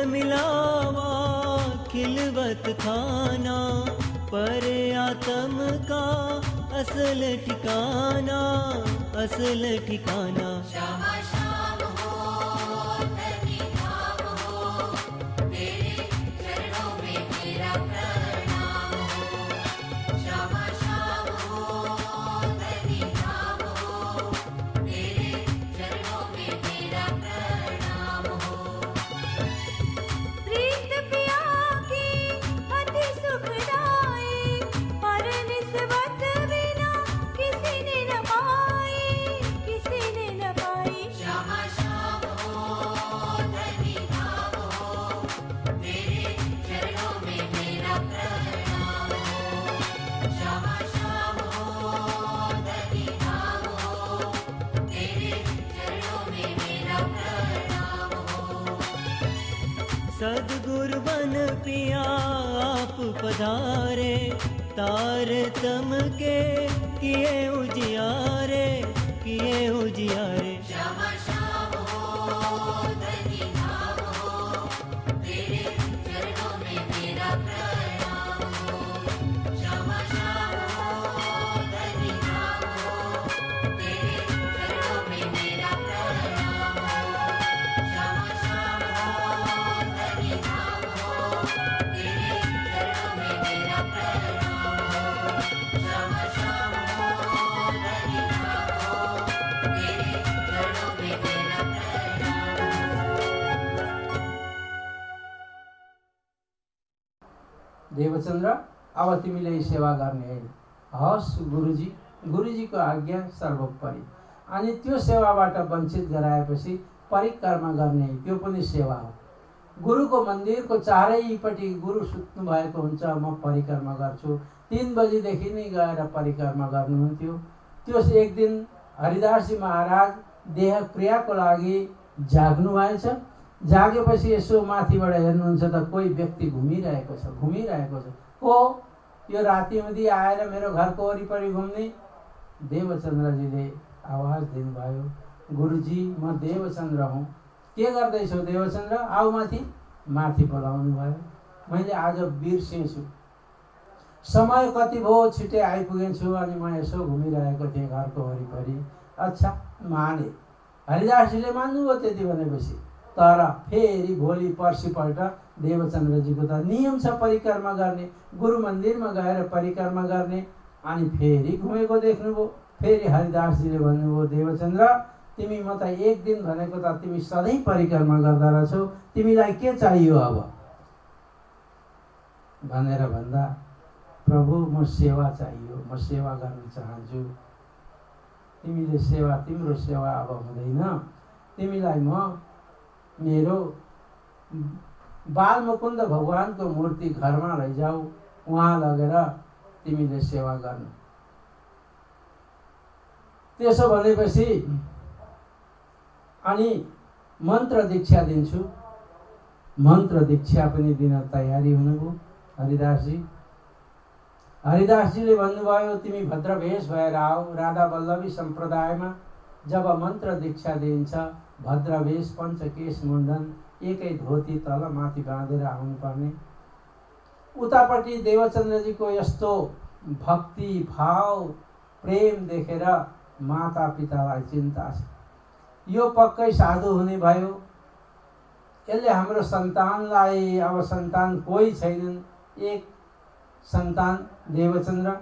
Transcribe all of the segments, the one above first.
मिलावा खिलवत खाना, पर आत्म का असल ठिकाना, असल ठिकाना। श्यामा श्याम हो धरती धाम हो, तेरे चरणों में मेरा प्रणाम हो। श्यामा श्याम हो धरती धाम हो, तेरे चरणों में मेरा प्रणाम हो। प्रीत पिया की अति सुखदाई, पर निस्बत बिना किसी ने न पाई, किसी ने न पाई। श्यामा श्याम हो धरती धाम हो, तेरे चरणों में मेरा प्रणाम हो। श्यामा श्याम हो धरती धाम हो, तेरे चरणों में मेरा प्रणाम हो। सद्गुरु बन पिया आप पधारे, तार तम के किए उजियारे, किए उजियारे। श्यामा श्याम हो धरती धाम हो, तेरे चरणों में मेरा प्रणाम हो। श्यामा श्याम हो धरती धाम हो, तेरे चरणों में मेरा प्रणाम हो। श्यामा श्याम हो धरती धाम हो, तेरे चरणों में मेरा प्रणाम हो। श्यामा श्याम हो धरती धाम हो, तेरे चरणों में मेरा देवचन्द्र, अब तिमीले सेवा गर्ने है। हस् गुरुजी, गुरुजीको आज्ञा सर्वोपरि। अनि त्यो सेवाबाट वञ्चित गराएपछि परिक्रमा गर्ने, त्यो पनि सेवा हो। गुरुको मन्दिरको चारैपट्टि गुरु सुत्नु भएको हुन्छ, म परिक्रमा गर्छु। 3 बजीदेखि नै गएर परिक्रमा गर्नुहुन्थ्यो। त्यो एक दिन हरिदासजी महाराज देह क्रियाको लागि जाग्नु भएछ। जागेपछि यसो माथिबाट हेर्नुहुन्छ त कोही व्यक्ति घुमिरहेको छ। को यो रातिउँदी आएर मेरो घरको वरिपरि घुम्ने? देवचन्द्रजीले आवाज दिनुभयो, गुरुजी म देवचन्द्र हुँ। के गर्दैछौ देवचन्द्र? आऊ माथि। माथि बोलाउनु भयो। मैले आज बिर्सेछु, समय कति भयो, छिटै आइपुगेछु, अनि म यसो घुमिरहेको थिएँ घरको वरिपरि। अच्छा माने। हरिदासजीले मान्नुभयो त्यति भनेपछि। तर फेरि भोलि पर्सिपल्ट देवचन्द्रजीको त नियम छ परिक्रमा गर्ने, गुरु मन्दिरमा गएर परिक्रमा गर्ने। अनि फेरि घुमेको देख्नुभयो। फेरि हरिदासजीले भन्नुभयो, देवचन्द्र तिमी म त एक दिन भनेको त तिमी सधैँ परिक्रमा गर्दा रहेछौ, तिमीलाई के चाहियो अब भनेर भन्दा, प्रभु म सेवा चाहियो, म सेवा गर्न चाहन्छु। तिमीले सेवा, तिम्रो सेवा अब हुँदैन। तिमीलाई म मेरो बालमुकुन्द भगवानको मूर्ति घरमा लैजाऊ, उहाँ लगेर तिमीले सेवा गर्नु। त्यसो भनेपछि अनि मन्त्र दीक्षा दिन्छु। मन्त्र दीक्षा पनि दिन तयारी हुनुभयो हरिदासजी। हरिदासजीले भन्नुभयो, तिमी भद्रवेश भएर आऊ। राधा वल्लभी सम्प्रदायमा जब मन्त्र दीक्षा दिइन्छ, भद्रवेश, पञ्चकेश मुण्डन, एकै धोती तल माथि बाँधेर आउनुपर्ने। उतापट्टि देवचन्द्रजीको यस्तो भक्ति भाव प्रेम देखेर माता पितालाई चिन्ता छ। यो पक्कै साधु हुने भयो, यसले हाम्रो सन्तानलाई, अब सन्तान कोही छैनन्, एक सन्तान देवचन्द्र,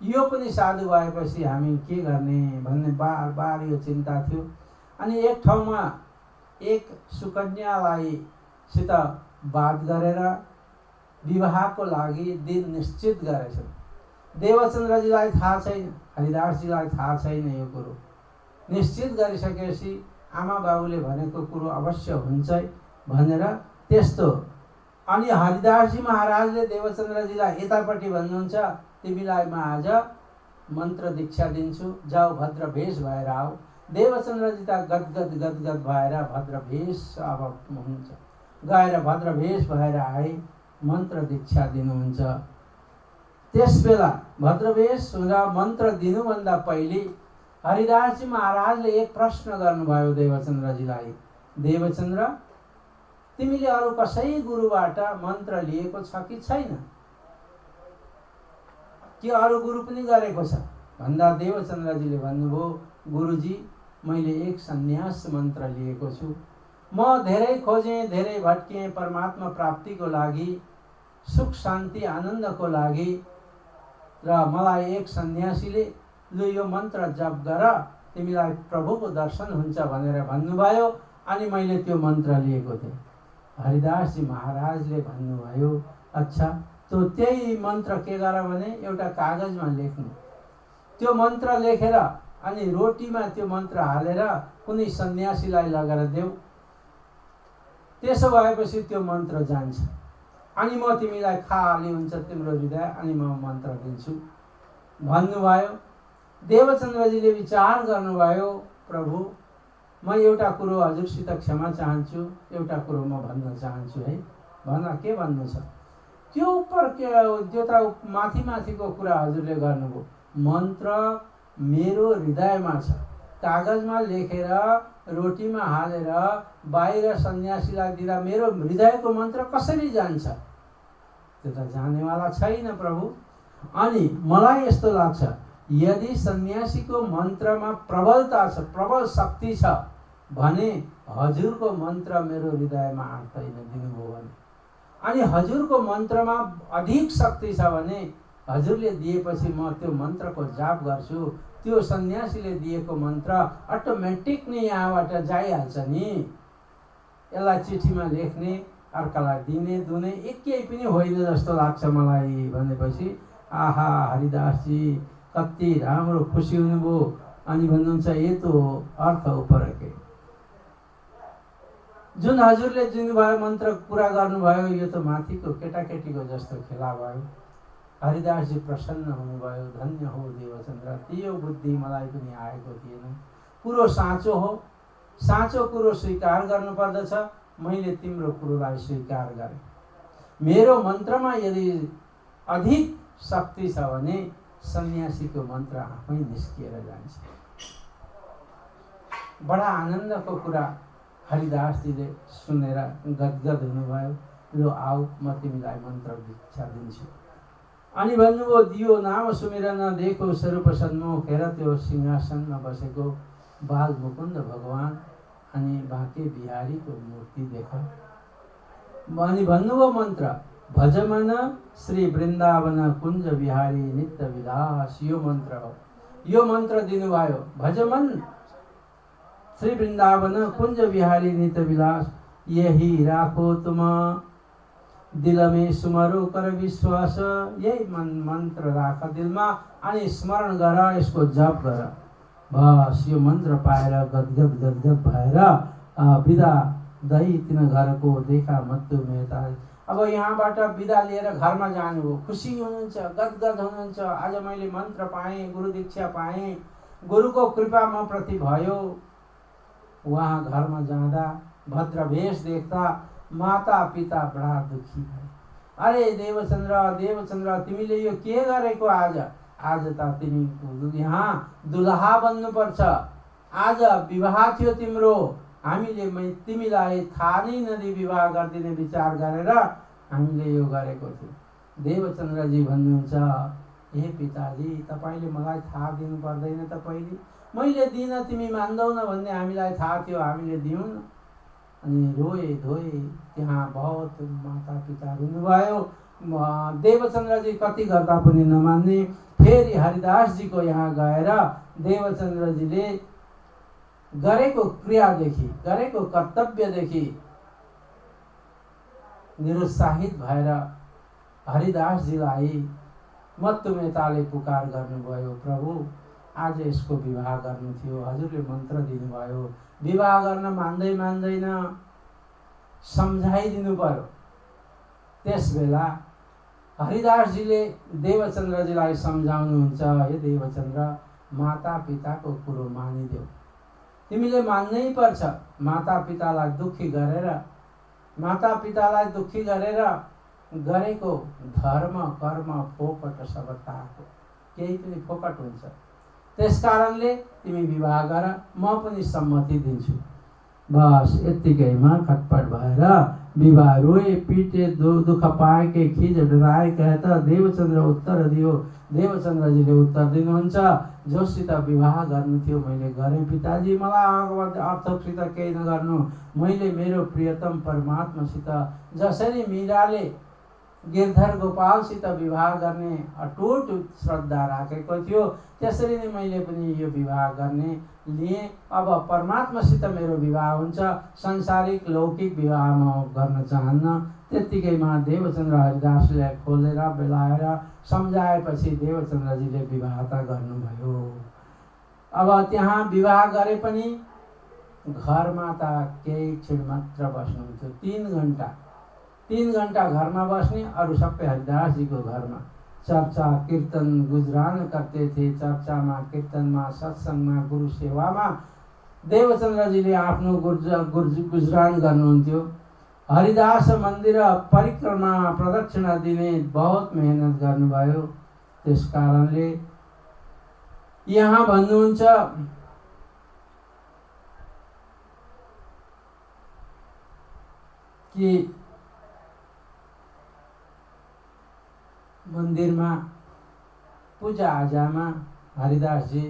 यो पनि साधु भएपछि हामी के गर्ने भन्ने बार बार यो चिन्ता थियो। अनि एक ठाउँमा एक सुकन्यालाई सित बात गरेर विवाहको लागि दिन निश्चित गरेछन्। देवचन्द्रजीलाई थाहा छैन, हरिदासजीलाई थाहा छैन यो कुरो। निश्चित गरिसकेपछि आमा बाबुले भनेको कुरो अवश्य हुन्छ भनेर त्यस्तो। अनि हरिदासजी महाराजले देवचन्द्रजीलाई यतापट्टि भन्नुहुन्छ, तिमीलाई म आज मन्त्र दीक्षा दिन्छु, जाऊ भद्रवेश भएर आऊ। देवचन्द्रजी त गदगद भएर भद्रवेश अब हुन्छ, गएर भद्रवेश भएर आए, मन्त्र दीक्षा दिनुहुन्छ। त्यसबेला भद्रवेश र मन्त्र दिनुभन्दा पहिले हरिदासजी महाराजले एक प्रश्न गर्नुभयो देवचन्द्रजीलाई, देवचन्द्र तिमीले अरू कसै गुरुबाट मन्त्र लिएको छ कि छैन, कि अरू गुरु पनि गरेको छ भन्दा देवचन्द्रजीले भन्नुभयो, गुरुजी मैले एक सन्यास मन्त्र लिएको छु। म धेरै खोजेँ, धेरै भट्किएँ परमात्मा प्राप्तिको लागि, सुख शान्ति आनन्दको लागि, र मलाई एक सन्यासीले लु यो मन्त्र जप गर, तिमीलाई प्रभुको दर्शन हुन्छ भनेर भन्नुभयो। अनि मैले त्यो मन्त्र लिएको थिएँ। हरिदासजी महाराजले भन्नुभयो, अच्छा त्यो त्यही मन्त्र के गर भने एउटा कागजमा लेख्नु, त्यो मन्त्र लेखेर अनि रोटीमा त्यो मन्त्र हालेर कुनै सन्यासीलाई लगेर देऊ, त्यसो भएपछि त्यो मन्त्र जान्छ, अनि म तिमीलाई खाली हुन्छ तिम्रो हृदय, अनि म मन्त्र दिन्छु भन्नुभयो। देवचन्द्रजीले विचार गर्नुभयो, प्रभु म एउटा कुरो हजुरसित क्षमा चाहन्छु, एउटा कुरो म भन्न चाहन्छु है। भन, के भन्नु छ? त्यो उपर त्यो त माथि माथिको कुरा हजुरले गर्नुभयो, मन्त्र मेरो हृदयमा छ, कागजमा लेखेर रोटीमा हालेर बाहिर सन्यासीलाई दिँदा मेरो हृदयको मन्त्र कसरी जान्छ? त्यो त जानेवाला छैन प्रभु। अनि मलाई यस्तो लाग्छ, यदि सन्यासीको मन्त्रमा प्रबलता छ, प्रबल शक्ति छ भने हजुरको मन्त्र मेरो हृदयमा आँट्दैन दिनुभयो भने, अनि हजुरको मन्त्रमा अधिक शक्ति छ भने हजुरले दिएपछि म त्यो मन्त्रको जाप गर्छु, त्यो सन्यासीले दिएको मन्त्र अटोमेटिक नै यहाँबाट जाइहाल्छ नि। यसलाई चिठीमा लेख्ने, अर्कालाई दिने दुने एकै पनि होइन जस्तो लाग्छ मलाई भनेपछि, आहा हरिदासजी कति राम्रो खुसी हुनुभयो। अनि भन्नुहुन्छ, ये तो अर्थ उपरकै जुन हजुरले दिनुभयो मन्त्र पुरा गर्नुभयो, यो त माथिको केटाकेटीको जस्तो खेला भयो। हरिदासजी प्रसन्न हुनुभयो, धन्य हो देवचन्द्र, त्यो बुद्धि मलाई पनि आएको थिएन, कुरो साँचो हो, साँचो कुरो स्वीकार गर्नुपर्दछ, मैले तिम्रो कुरोलाई स्वीकार गरेँ। मेरो मन्त्रमा यदि अधिक शक्ति छ भने सन्यासीको मन्त्र आफै निस्किएर जान्छ। बडा आनन्दको कुरा हरिदासजीले सुनेर गदगद हुनुभयो। लो आऊ म तिमीलाई मन्त्र दीक्षा दिन्छु। अनि भन्नुभयो, दियो नाम सुमिरन देखो स्वरूप सन्मुख, हेर त्यो सिंहासनमा बसेको बाल मुकुन्द भगवान अनि बाँके बिहारीको मूर्ति देख। अनि भन्नुभयो मन्त्र, भजमन श्री वृन्दावन कुञ्ज बिहारी नित्य विलास, यो मन्त्र हो। यो मन्त्र दिनुभयो, भजमन श्री वृन्दावन कुञ्ज बिहारी नित्य विलास, यही राखो तुम दिल में सुमरो कर विश्वास। यही मन्त्र राख दिलमा अनि स्मरण गर, यसको जप गर। बस यो मन्त्र पाएर गदगद गदगद भएर बिदा दही तिन घरको देखा मत्तु मेहता। अब यहाँबाट बिदा लिएर घरमा जानुभयो, खुसी हुनुहुन्छ, गदगद हुनुहुन्छ। आज मैले मन्त्र पाएँ, गुरु दीक्षा पाएँ, गुरुको कृपा म प्रति भयो। वहाँ घरमा जाँदा भद्र भेष देख्दा माता पिता बडा दुखी भए। अरे देवचन्द्र देवचन्द्र, तिमीले यो के गरेको? आज त तिमी यहाँ दुलहा बन्नुपर्छ, आज विवाह थियो तिम्रो, हामीले तिमीलाई थाहा नै नदिई विवाह गरिदिने विचार गरेर हामीले यो गरेको थियो। देवचन्द्रजी भन्नुहुन्छ, हे पिताजी, तपाईँले मलाई थाहा दिनु पर्दैन त? पहिले मैले दिन तिमी मान्दैनौ भन्ने हामीलाई थाहा थियो, हामीले दियौँ न। अनि रोए धोए, त्यहाँ बहुत माता पिता रुनुभयो। देवचन्द्रजी कति गर्दा पनि नमान्ने। फेरि हरिदासजीको यहाँ गएर देवचन्द्रजीले गरेको क्रियादेखि, गरेको कर्तव्यदेखि निरुत्साहित भएर हरिदासजीलाई मत्तुमेताले पुकार गर्नुभयो, प्रभु आज यसको विवाह गर्नु थियो, हजुरले मन्त्र दिनुभयो, विवाह गर्न मान्दैन, सम्झाइदिनु पर्यो। त्यस बेला हरिदासजीले देवचन्द्रजीलाई सम्झाउनुहुन्छ, हे देवचन्द्र, माता पिताको कुरो मानिदेऊ, तिमीले मान्नै पर्छ। माता पितालाई दुखी गरेर गरेको धर्म कर्म फोकट सबताको, केही पनि फोकट हुन्छ। त्यस कारणले तिमी विवाह गर, म पनि सम्मति दिन्छु। बस यत्तिकैमा खटपट भएर विवाह रोए पीटे दुख पाए के खिज डराए कहता देवचन्द्र उत्तर दियो। देवचन्द्रजीले उत्तर दिनुहुन्छ, जोसित विवाह गर्नु थियो मैले गरेँ पिताजी, मलाई अर्थसित केही नगर्नु। मैले मेरो प्रियतम परमात्मासित जसरी मीराले गिरधर गोपालसित विवाह गर्ने अटुट श्रद्धा राखेको थियो, त्यसरी नै मैले पनि यो विवाह गर्ने लिए। अब परमात्मासित मेरो विवाह हुन्छ, संसारिक लौकिक विवाह म गर्न चाहन्न। त्यत्तिकैमा देवचन्द्र हरिदासलाई खोलेर बेलाएर सम्झाएपछि देवचन्द्रजीले विवाह त गर्नुभयो। अब त्यहाँ विवाह गरे पनि घरमा त केही क्षण मात्र बस्नुहुन्थ्यो, 3 घन्टा घरमा बस्ने, अरू सबै हरिदासजीको घरमा चर्चा कीर्तन गुजरान करते थे। चर्चामा कीर्तनमा सत्सङ्गमा गुरु सेवामा देवचन्द्रजीले आफ्नो गुजरान गर्नुहुन्थ्यो। हरिदास मन्दिर परिक्रमा प्रदक्षिणा दिने बहुत मेहनत गर्नुभयो। त्यस कारणले यहाँ भन्नुहुन्छ कि मन्दिरमा पूजाआजामा हरिदासजी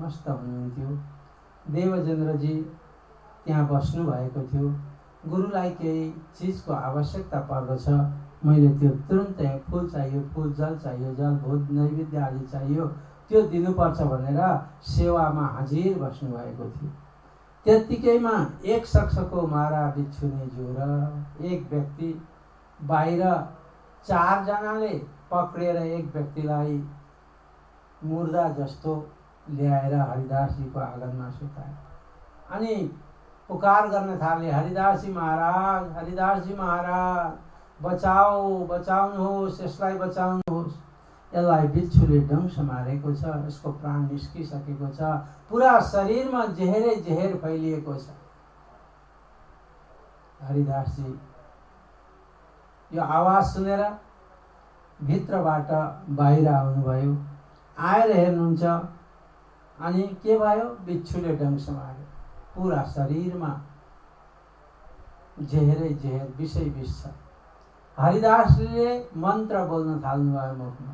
मस्त हुनुहुन्थ्यो। देवचन्द्रजी त्यहाँ बस्नु भएको थियो। गुरुलाई केही चिजको आवश्यकता पर्दछ, मैले त्यो तुरुन्तै फुल चाहियो फुल, जल चाहियो जल, भोज नैवेद्य आदि चाहियो, त्यो दिनुपर्छ भनेर सेवामा हाजिर बस्नु भएको थियो। त्यत्तिकैमा एक शख्सको मारा बिच्छुने ज्वरो, एक व्यक्ति बाहिर 4 जनाले पक्रेर एक व्यक्तिलाई मुर्दा जस्तो ल्याएर हरिदासजीको आँगनमा सुताए। अनि पुकार गर्न थाले, हरिदासजी महाराज, हरिदासजी महाराज, बचाओ, बचाउनुहोस्, यसलाई बचाउनुहोस्। यसलाई बिच्छुले डङ्स मारेको छ, यसको प्राण निस्किसकेको छ, पुरा शरीरमा जहरै जहर फैलिएको छ। हरिदासजी यो आवाज सुनेर भित्रबाट बाहिर आउनुभयो। आएर हेर्नुहुन्छ, अनि के भयो? बिच्छुले डङ्स मार्यो, पुरा शरीरमा जहरै जहर विषै विष छ। हरिदासले मन्त्र बोल्न थाल्नुभयो मुखमा।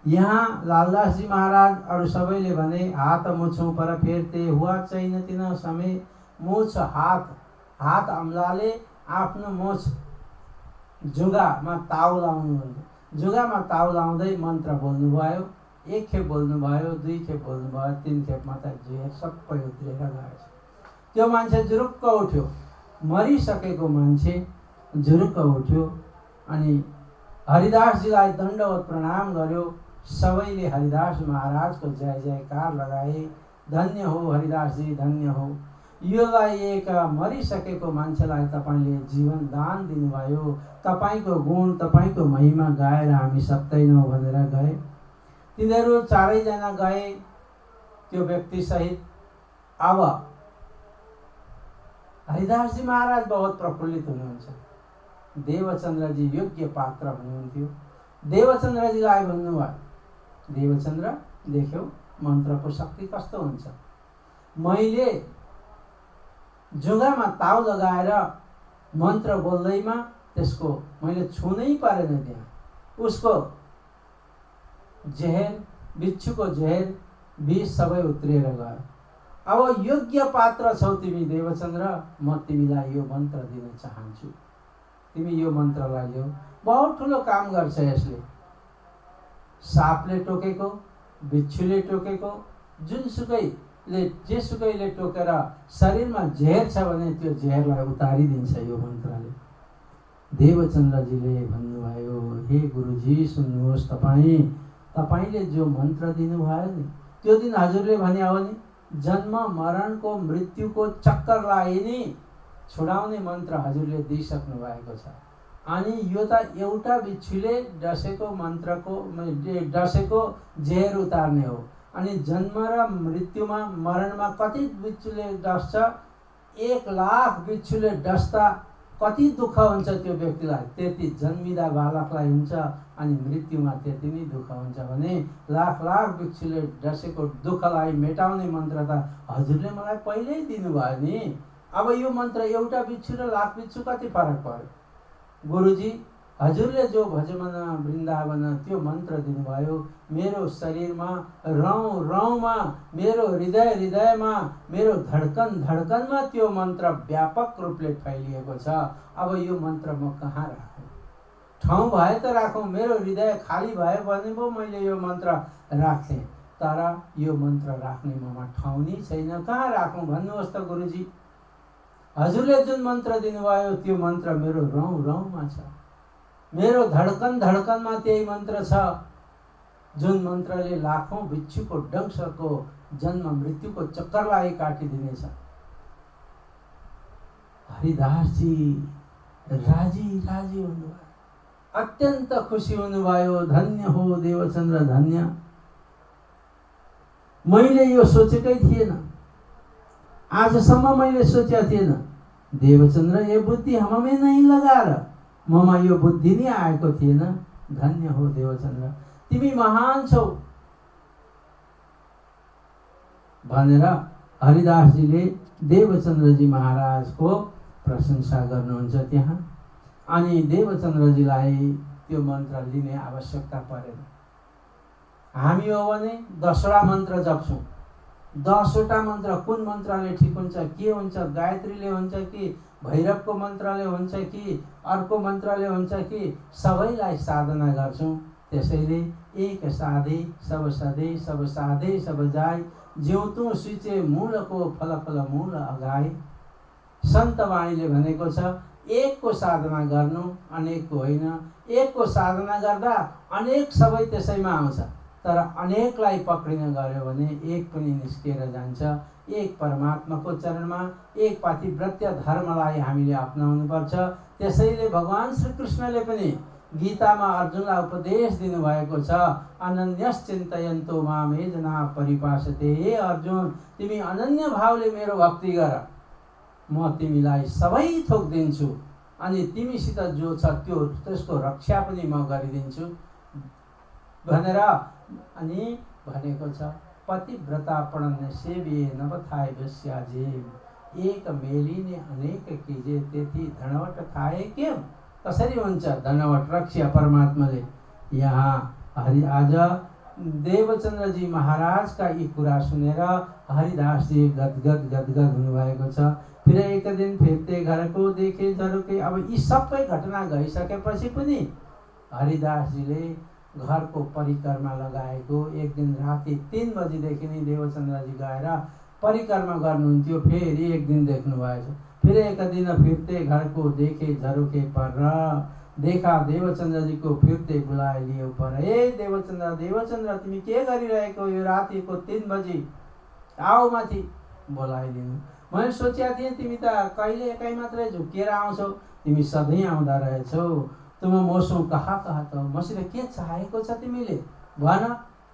यहाँ लालदासजी महाराज अरू सबैले भने हात मुछौँ पर फेर्ते हुआ छैन तिन समय। मुछ हात अम्लाले आफ्नो मुछ जुगामा ताउ लाउनुभयो। जुगामा ताउ लाउँदै मन्त्र बोल्नुभयो। 1 खेप बोल्नुभयो, 2 खेप बोल्नुभयो, 3 खेपमा त जहर सबै उत्रेर गएछ। त्यो मान्छे जुरुक्क उठ्यो, मरिसकेको मान्छे जुरुक्क उठ्यो। अनि हरिदासजीलाई दण्डवत प्रणाम गर्यो। सबैले हरिदास महाराजको जय जयकार लगाए। धन्य हो हरिदासजी, धन्य हो। योलाई एक मरिसकेको मान्छेलाई तपाईँले जीवन दान दिनुभयो। तपाईँको गुण, तपाईँको महिमा गाएर हामी सक्दैनौँ भनेर गए। तिनीहरू 4 जना गए त्यो व्यक्ति सहित। अब हरिदासजी महाराज बहुत प्रफुल्लित हुनुहुन्छ। देवचन्द्रजी योग्य पात्र हुनुहुन्थ्यो। देवचन्द्रजीलाई भन्नुभयो, देवचन्द्र देख्यौ मन्त्रको शक्ति कस्तो हुन्छ। मैले जुगामा ताउ लगाएर मन्त्र बोल्दैमा त्यसको मैले छुनै परेन, त्यहाँ उसको जहर, बिच्छुको जहर विष सबै उत्रिएर गयो। अब योग्य पात्र छौ तिमी देवचन्द्र, म तिमीलाई यो मन्त्र दिन चाहन्छु। तिमी यो मन्त्रलाई ल्याऊ। बहुत ठुलो काम गर्छ यसले। सापले टोकेको, बिच्छुले टोकेको, जेसुकैले टोकेर शरीरमा जहर छ भने त्यो जहरलाई उतारिदिन्छ यो मन्त्रले। देवचन्द्रजीले भन्नुभयो, हे गुरुजी सुन्नुहोस्, तपाईँले जो मन्त्र दिनुभयो नि, त्यो दिन हजुरले भने हो नि, जन्म मरणको मृत्युको चक्करलाई नि छुडाउने मन्त्र हजुरले दिइसक्नु भएको छ। अनि यो त एउटा बिच्छुले डसेको मन्त्रको डसेको जहर उतार्ने हो। अनि जन्म र मृत्युमा मरणमा कति बिच्छुले डस्छ? 1 लाख बिच्छुले डस्दा कति दुःख हुन्छ त्यो व्यक्तिलाई, त्यति जन्मिँदा बालकलाई हुन्छ। अनि मृत्युमा त्यति नै दुःख हुन्छ भने लाख बिच्छुले डसेको दुःखलाई मेटाउने मन्त्र त हजुरले मलाई पहिल्यै दिनुभयो नि। अब यो मन्त्र एउटा बिच्छु र लाख बिच्छु कति फरक पर्यो। गुरुजी हजुरले जो भजमन वृन्दावन त्यो मन्त्र दिनुभयो, मेरो शरीरमा रौँ रौँमा, मेरो हृदय हृदयमा, मेरो धड्कन धड्कनमा त्यो मन्त्र व्यापक रूपले फैलिएको छ। अब यो मन्त्र म कहाँ राखौँ? ठाउँ भए त राखौँ, मेरो हृदय खाली भयो भने पो मैले यो मन्त्र राख्थेँ, तर यो मन्त्र राख्ने ममा ठाउँ नै छैन, कहाँ राखौँ भन्नुहोस् त गुरुजी। हजुरले जुन मन्त्र दिनुभयो त्यो मन्त्र मेरो रौँ रौँमा छ, मेरो धड्कन धड्कनमा त्यही मन्त्र छ, जुन मन्त्रले लाखौँ बिच्छुको डंशको जन्म मृत्युको चक्करलाई काटिदिनेछ। हरिदासजी राजी राजी हुनुभयो, अत्यन्त खुसी हुनुभयो। धन्य हो देवचन्द्र, धन्य। मैले यो सोचेकै थिएन, आजसम्म मैले सोचेको थिएन। देवचन्द्र ये बुद्धि हमें नहीं लगा र, ममा यो बुद्धि नै आएको थिएन। धन्य हो देवचन्द्र, तिमी महान छौ भनेर हरिदासजीले देवचन्द्रजी महाराजको प्रशंसा गर्नुहुन्छ त्यहाँ। अनि देवचन्द्रजीलाई त्यो मन्त्र लिने आवश्यकता परेन। हामी हो भने 10वटा मन्त्र जप्छौँ। 10वटा मन्त्र कुन मन्त्रले ठिक हुन्छ, के हुन्छ, गायत्रीले हुन्छ कि भैरवको मन्त्रले हुन्छ कि अर्को मन्त्रले हुन्छ कि सबैलाई साधना गर्छौँ। त्यसैले एक साधे सब सधे, सब साधे सब जाय, ज्योतु सुचे मूलको फल फल मूल अगाए। सन्त वाणीले भनेको छ एकको साधना गर्नु, अनेकको होइन। एकको साधना गर्दा अनेक सबै त्यसैमा आउँछ, तर अनेकलाई पक्रिन गयो भने एक पनि निस्केर जान्छ। एक परमात्माको चरणमा एक पातिव्रत्य धर्मलाई हामीले अपनाउनुपर्छ। त्यसैले भगवान श्री कृष्णले पनि गीतामा अर्जुनलाई उपदेश दिनुभएको छ, अनन्यश्चिन्तयन्तो माम ये जना परिपासते। हे अर्जुन, तिमी अनन्य भावले मेरो भक्ति गर, म तिमीलाई सबै थोक दिन्छु, अनि तिमीसित जो छ त्यो त्यसको रक्षा पनि म गरिदिन्छु भनेर अनि भनेको छ। पतिव्रता पढन्ने सेविए नवथाय बेस्याजे, एक मेलिने अनेक किजे, त्यति धनवट थाए के। कसरी हुन्छ धनवट रक्षा परमात्माले? यहाँ आज देवचन्द्रजी महाराजका यी कुरा सुनेर हरिदासजी गदगद गदगद हुनुभएको छ। फिर एक दिन फिर्ते घरको देखे झरुके। अब यी सबै घटना गइसकेपछि पनि हरिदासजीले घरको परिक्रमा लगाएको। एक दिन राति 3 बजीदेखि नै देवचन्द्रजी गएर परिक्रमा गर्नुहुन्थ्यो। फेरि एक दिन देख्नु भएछ। फिर एक दिन फिर्ते घरको देखे झरुके पर देखा देवचन्द्रजीको फिर्ते बोलाइलियो पर। ए देवचन्द्र, देवचन्द्र तिमी के गरिरहेको? यो रातिको 3 बजी आऊ माथि, बोलाइदिनु। मैले सोचेको थिएँ तिमी त कहिले एकै मात्रै झुकिएर आउँछौ, तिमी सधैँ आउँदा रहेछौ। तुम मौसम कहाँ कहाँ त मसित के चाहेको छ तिमीले? भन,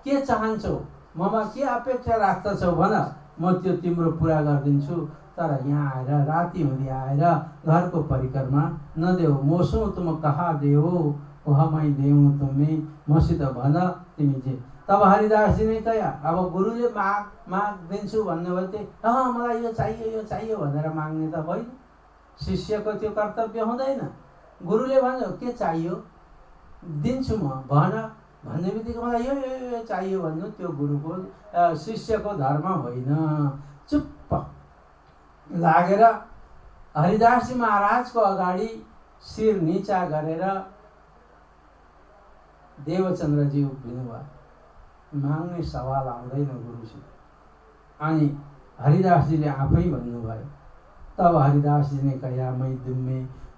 के चाहन्छौ? ममा के अपेक्षा राख्दछौ भन, म त्यो तिम्रो पुरा गरिदिन्छु। तर यहाँ आएर राति हुँदै आएर घरको परिक्रमा नदेऊ। मौसम तुम कहाँ देऊ, वहाँ देऊ तुम्हें, मसित भन तिमी जे। तब हरिदासजी ने कहा, अब गुरुले माग दिन्छु भन्नुभयो चाहिँ मलाई यो चाहियो भनेर माग्ने त होइन। शिष्यको त्यो कर्तव्य हुँदैन। गुरुले भन्यो के चाहियो दिन्छु म भन भन्ने बित्तिकै मलाई यो चाहियो भन्नु त्यो गुरुको शिष्यको धर्म होइन। चुप्प लागेर हरिदासजी महाराजको अगाडि शिर नीचा गरेर देवचन्द्रजी उभिनुभयो। माग्ने सवाल आउँदैन गुरुसित। अनि हरिदासजीले आफै भन्नुभयो। तब हरिदासजी ने कहा,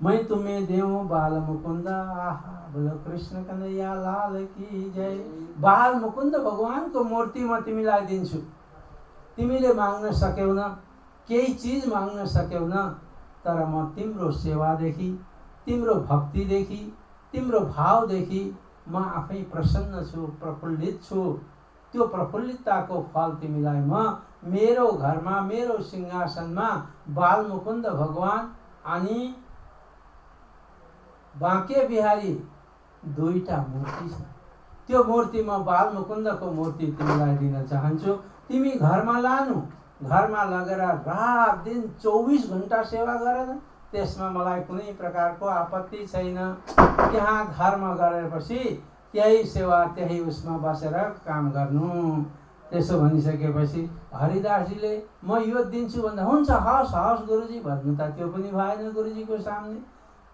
मैं तुम्हें देऊं बाल मुकुंद, आहा बोलो कृष्ण कन्हैया लाल की जय। बाल मुकुंद भगवानको मूर्ति म तिमीलाई दिन्छु। तिमीले माग्न सक्यौन, केही चीज माग्न सक्यौन, तर म तिम्रो सेवादेखि, तिम्रो भक्तिदेखि, तिम्रो भावदेखि म आफै प्रसन्न छु, प्रफुल्लित छु। त्यो प्रफुल्लितताको फल तिमीलाई म मेरो घरमा, मेरो सिंहासनमा बाल मुकुन्द भगवान अनि बाँके बिहारी 2टा मूर्ति छ। त्यो मूर्ति म बाल मुकुन्दको मूर्ति तिमीलाई दिन चाहन्छु। तिमी घरमा लानु, घरमा लगेर रात दिन 24 घण्टा सेवा गरेर त्यसमा मलाई कुनै प्रकारको आपत्ति छैन। त्यहाँ धर्म गरेपछि त्यही सेवा त्यही उसमा बसेर काम गर्नु। त्यसो भनिसकेपछि हरिदासजीले म यो दिन्छु भन्दा हुन्छ हवस् हवस् गुरुजी भन्नु त त्यो पनि भएन गुरुजीको सामने।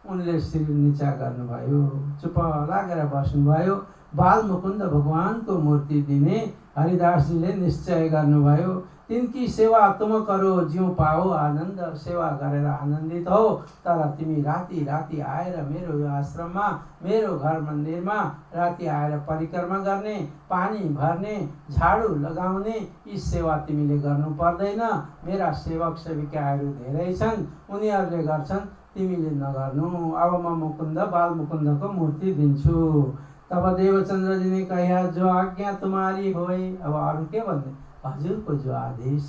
उनले शिर निचा गर्नुभयो, चुप लागेर बस्नुभयो। बालमुकुन्द भगवानको मूर्ति दिने हरिदासजीले निश्चय गर्नुभयो। तिनकी सेवा तुम करो ज्यू पाओ आनन्द, सेवा गरेर आनन्दित हो। तर तिमी राति राति आएर मेरो यो आश्रममा मेरो घर मन्दिरमा राति आएर परिक्रमा गर्ने, पानी भर्ने, झाडु लगाउने यी सेवा तिमीले गर्नु पर्दैन। मेरा सेवक सेविकाहरू धेरै छन्, उनीहरूले गर्छन्, तिमीले नगर्नु। अब म मुकुन्द बाल मुकुन्दको मूर्ति दिन्छु। तब देवचन्द्र जी ने कहा जो आज्ञा तुम्हारी होए। अब अरू के भन्ने, हजुरको जो आदेश।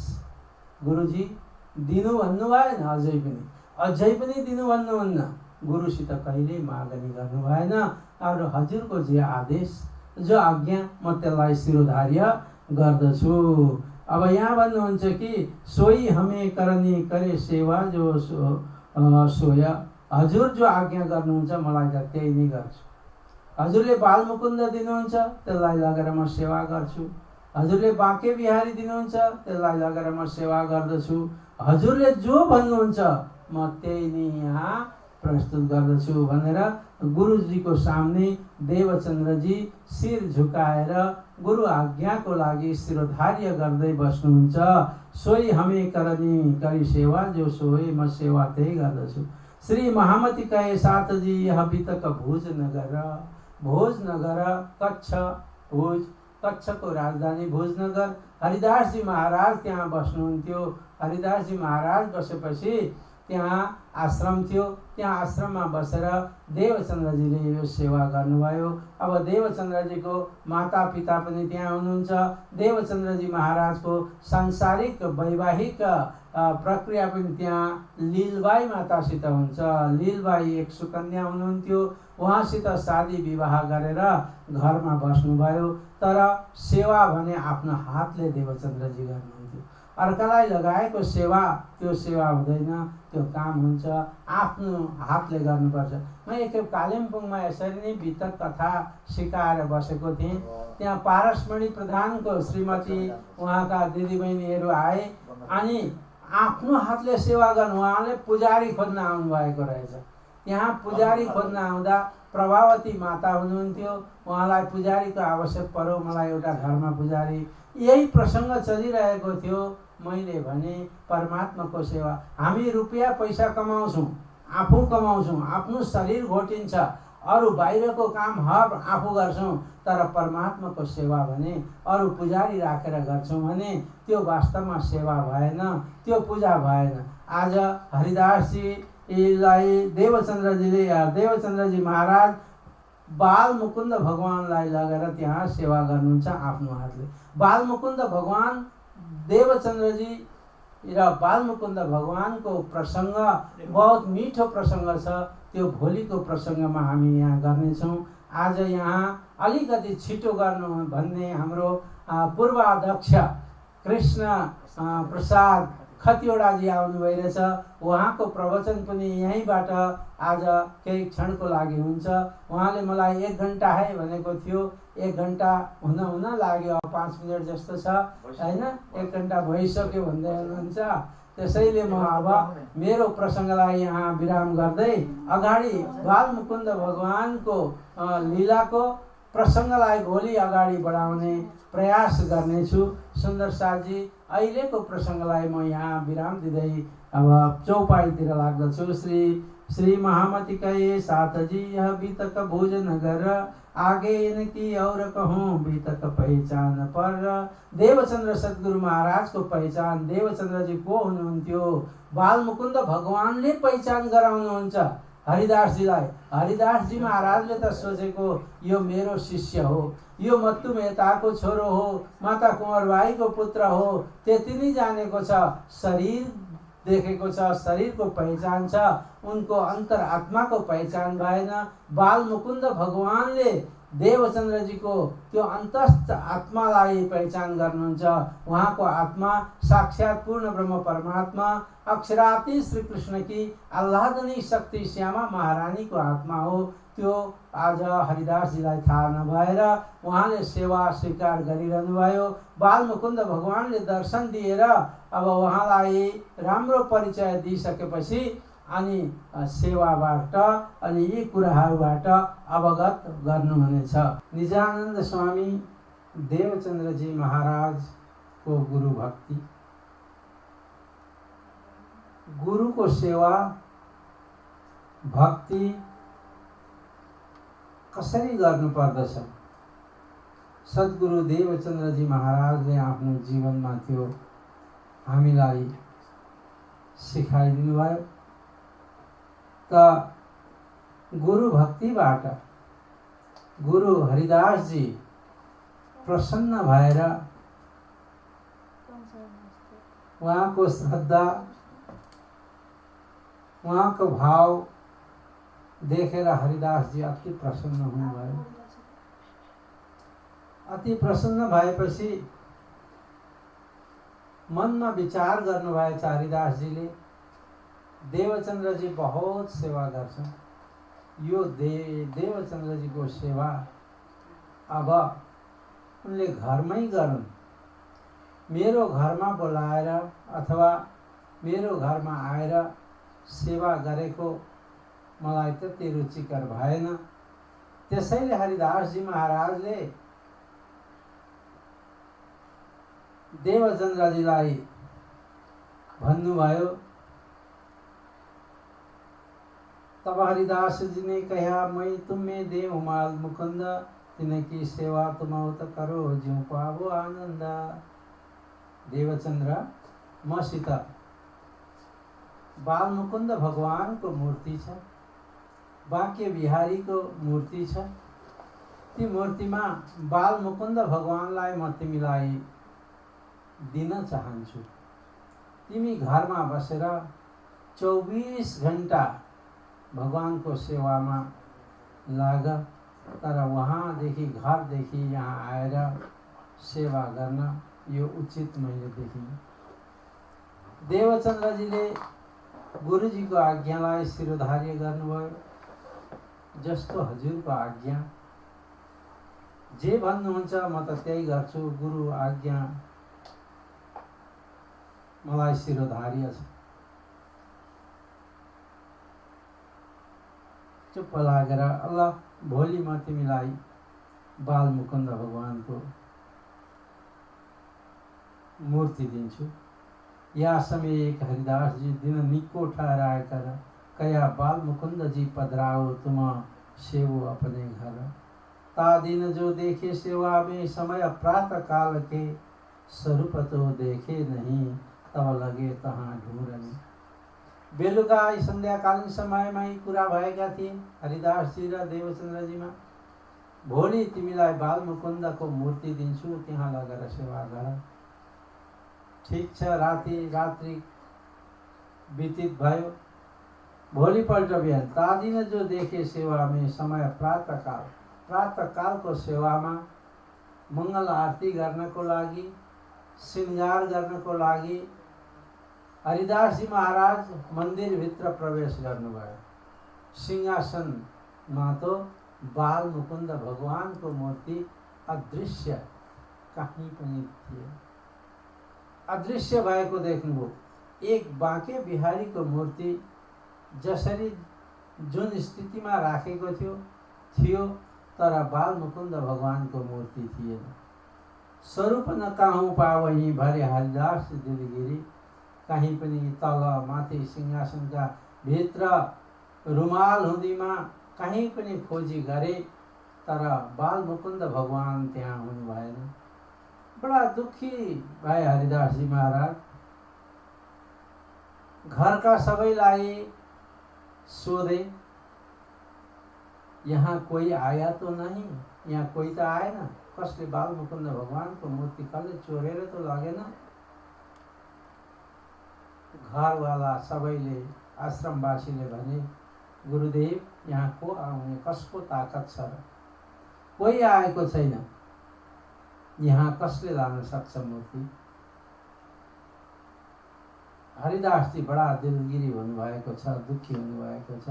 गुरुजी दिनु भन्नु भएन, अझै पनि दिनु भन्नुहुन्न। गुरुसित कहिल्यै मागनी गर्नु भएन। और हजुरको जे आदेश जो आज्ञा म त्यसलाई शिरोधार्य गर्दछु। अब यहाँ भन्नुहुन्छ कि सोही हमें करनी करे सेवा जो सोया। हजुर जो आज्ञा गर्नुहुन्छ मलाई त त्यही नै गर्छु। हजुरले बालमुकुन्द दिनुहुन्छ त्यसलाई लगेर म सेवा गर्छु। हजुरले बाँके बिहारी दिनुहुन्छ त्यसलाई लगेर म सेवा गर्दछु। हजुरले जो भन्नुहुन्छ म त्यही नै यहाँ प्रस्तुत गर्दछु भनेर गुरुजीको सामने देवचन्द्रजी शिर झुकाएर गुरु आज्ञाको लागि शिरोधार्य गर्दै बस्नुहुन्छ। सोही हमें करनी करी सेवा जो सोही म सेवा त्यही गर्दछु। श्री महामती कहे साथ जी यह बितक भुज नगर। भोज नगर कच्छ, भुज कच्छको राजधानी भोजनगर। हरिदासजी महाराज त्यहाँ बस्नुहुन्थ्यो। हरिदासजी महाराज बसेपछि त्यहाँ आश्रम थियो। त्यहाँ आश्रममा बसेर देवचन्द्रजीले यो सेवा गर्नुभयो। अब देवचन्द्रजीको माता पिता पनि त्यहाँ हुनुहुन्छ। देवचन्द्रजी महाराजको सांसारिक वैवाहिक प्रक्रिया पनि त्यहाँ लीलबाई मातासित हुन्छ। लीलबाई एक सुकन्या हुनुहुन्थ्यो, उहाँसित शादी विवाह गरेर घरमा बस्नुभयो। तर सेवा भने आफ्नो हातले देवचन्द्रजी गर्नुहुन्थ्यो। अर्कालाई लगाएको सेवा त्यो सेवा हुँदैन, त्यो काम हुन्छ आफ्नो हातले गर्नुपर्छ। म एकखेप कालिम्पोङमा यसरी नै बितक कथा सिकाएर बसेको थिएँ। त्यहाँ पारसमणि प्रधानको श्रीमती उहाँका दिदीबहिनीहरू आए अनि आफ्नो हातले सेवा गर्नु। उहाँले पुजारी खोज्न आउनुभएको रहेछ। यहाँ पुजारी खोज्न आउँदा प्रभावती माता हुनुहुन्थ्यो। उहाँलाई पुजारीको आवश्यक पर्यो, मलाई एउटा घरमा पुजारी। यही प्रसङ्ग चलिरहेको थियो। मैले भने परमात्माको सेवा, हामी रुपियाँ पैसा कमाउँछौँ, आफू कमाउँछौँ, आफ्नो शरीर घोटिन्छ, अरू बाहिरको काम हर आफू गर्छौँ। तर परमात्माको सेवा भने अरू पुजारी राखेर गर्छौँ भने त्यो वास्तवमा सेवा भएन, त्यो पूजा भएन। आज हरिदासजीलाई देवचन्द्रजी महाराज बालमुकुन्द भगवानलाई लगेर त्यहाँ सेवा गर्नुहुन्छ आफ्नो हातले। बालमुकुन्द भगवान देवचन्द्रजी र बालमुकुन्द भगवानको प्रसङ्ग बहुत मिठो प्रसङ्ग छ। त्यो भोलिको प्रसङ्गमा हामी यहाँ गर्नेछौँ। आज यहाँ अलिकति छिटो गर्नु भन्ने हाम्रो पूर्वाध्यक्ष कृष्ण प्रसाद खतिवडाजी आउनु भइरहेछ। उहाँको प्रवचन पनि यहीँबाट आज केही क्षणको लागि हुन्छ। उहाँले मलाई 1 घन्टा है भनेको थियो। 1 घन्टा हुन लाग्यो, अब 5 मिनट जस्तो छ होइन। 1 घन्टा भइसक्यो भन्दै हुनुहुन्छ। त्यसैले म अब मेरो प्रसङ्गलाई यहाँ विराम गर्दै अगाडि बालमुकुन्द भगवानको लीलाको प्रसङ्गलाई भोलि अगाडि बढाउने प्रयास गर्नेछु। सुन्दर साथजी अहिलेको प्रसङ्गलाई म यहाँ विराम दिँदै अब चौपाईतिर लाग्दछु। श्री महामती कहे साथ जी यह बीतक भोज नगर। आगे इनकी और कहूँ बीतक पहिचान पर। देवचन्द्र सद्गुरु महाराजको पहिचान देवचन्द्रजी को हुनुहुन्थ्यो? बालमुकुन्द भगवानले पहिचान गराउनुहुन्छ हरिदासजीलाई। हरिदासजी महाराजले त सोचेको यो मेरो शिष्य हो, यो मत्तु मेहताको छोरो हो, माता कुँवरबाईको पुत्र हो, त्यति नै जानेको छ। शरीर देखेको छ, शरीरको पहिचान छ, उनको अन्तरात्माको पहिचान भएन। बालमुकुन्द भगवानले देवचन्द्रजीको त्यो अन्तस्थ आत्मालाई पहिचान गर्नुहुन्छ। उहाँको आत्मा साक्षात पूर्ण ब्रह्म परमात्मा अक्षराती श्रीकृष्णकी आह्लादनी शक्ति श्यामा महारानीको आत्मा हो। त्यो आज हरिदासजीलाई थाहा नभएर उहाँले सेवा स्वीकार गरिरहनु भयो। बालमुकुन्द भगवानले दर्शन दिएर अब उहाँलाई राम्रो परिचय दिइसकेपछि अनि सेवाबाट अनि यी कुराहरूबाट अवगत गर्नुहुनेछ। निजानन्द स्वामी देवचन्द्रजी महाराजको गुरु भक्ति, गुरुको सेवा भक्ति कसरी गर्नुपर्दछ सद्गुरु देवचन्द्रजी महाराजले आफ्नो जीवनमा त्यो हामीलाई सिकाइदिनु भयो। त गुरु भक्तिबाट गुरु हरिदासजी प्रसन्न भएर उहाँको श्रद्धा उहाँको भाव देखेर हरिदासजी अति प्रसन्न हुनुभयो। अति प्रसन्न भएपछि मनमा विचार गर्नुभएछ हरिदासजीले, देवचन्द्रजी बहुत सेवा गर्छन्, यो देवचन्द्रजीको सेवा अब उनले घरमै गरून्। मेरो घरमा बोलाएर अथवा मेरो घरमा आएर सेवा गरेको मलाई त्यति रुचिकर भएन। त्यसैले हरिदासजी महाराजले देवचन्द्रजीलाई भन्नुभयो। तब हरिदास जी ने कहा, मैं तुम्हें देव माल मुकुंद, तिनकी सेवा तुम त करो ज्यों पावो आनंद। देवचन्द्र मसित बाल मुकुंद भगवान को मूर्ति छ, बाँके बिहारी को मूर्ति छ। ती मूर्तिमा बाल मुकुंद भगवानलाई म तिमीलाई दिन चाहन्छु। तिमी घरमा बसेर 24 घण्टा भगवानको सेवामा लाग, तर वहाँदेखि घरदेखि यहाँ आएर सेवा गर्न यो उचित मैले देखिनँ। देवचन्द्रजीले गुरुजीको आज्ञालाई शिरोधार्य गर्नुभयो। जस्तो हजुरको आज्ञा, जे भन्नुहुन्छ म त त्यही गर्छु, गुरु आज्ञा मलाई शिरोधार्य छ। चुप्प लागेर, अल्लाह भोलि म तिमीलाई बाल मुकुन्द भगवानको मूर्ति दिन्छु। या समय एक हरिदास जी दिन निको ठहराकर कया बाल मुकुंद जी पधराओ तुम सेवो अपने घर। ता दिन जो देखे सेवा में समय प्रातः काल के, स्वरूप तो देखे नहीं तब लगे तहाँ ढूंढने। बेलुका सन्ध्याकालीन समयमा यी कुरा भएका थिए हरिदासजी र देवचन्द्रजीमा। भोलि तिमीलाई बाल मुकुन्दको मूर्ति दिन्छु, त्यहाँ लगेर सेवा गर। ठीक छ, रात्रि व्यतीत भयो। भोलिपल्ट बिहान तादिन जो देखे सेवा में समय प्रातःकालको सेवामा मङ्गल आरती गर्नको लागि, श्रृंगार गर्नको लागि हरिदासजी महाराज मन्दिरभित्र प्रवेश गर्नुभयो। सिंहासनमा तो बाल मुकुन्द भगवानको मूर्ति अदृश्य कहीँ पनि थिए। अदृश्य भएको देख्नुभयो। एक बाँके बिहारीको मूर्ति जसरी जुन स्थितिमा राखेको थियो तर बाल मुकुन्द भगवानको मूर्ति थिएन। स्वरूप न काहूँ पावही भरे हरिदास दिलगिरी। कहीँ पनि तल माथि सिंहासनका भित्र रुमाल हुँदीमा कहीँ पनि खोजी गरे तर बाल मुकुन्द भगवान त्यहाँ हुनु भएन। बडा दुखी भए हरिदासजी महाराज। घरका सबैलाई सोधे, यहाँ कोई आया तो नहीं? यहाँ कोई त आएन। कसले बाल मुकुन्द भगवानको मूर्ति कसले चोरेर तो लगेन? घरवाला सबैले, आश्रमवासीले भने, गुरुदेव यहाँ को आउने, कसको ताकत छ र? कोही आएको छैन। यहाँ कसले लान सक्छ मूर्ति? हरिदासजी बडा दिलगिरी हुनुभएको छ, दुखी हुनुभएको छ।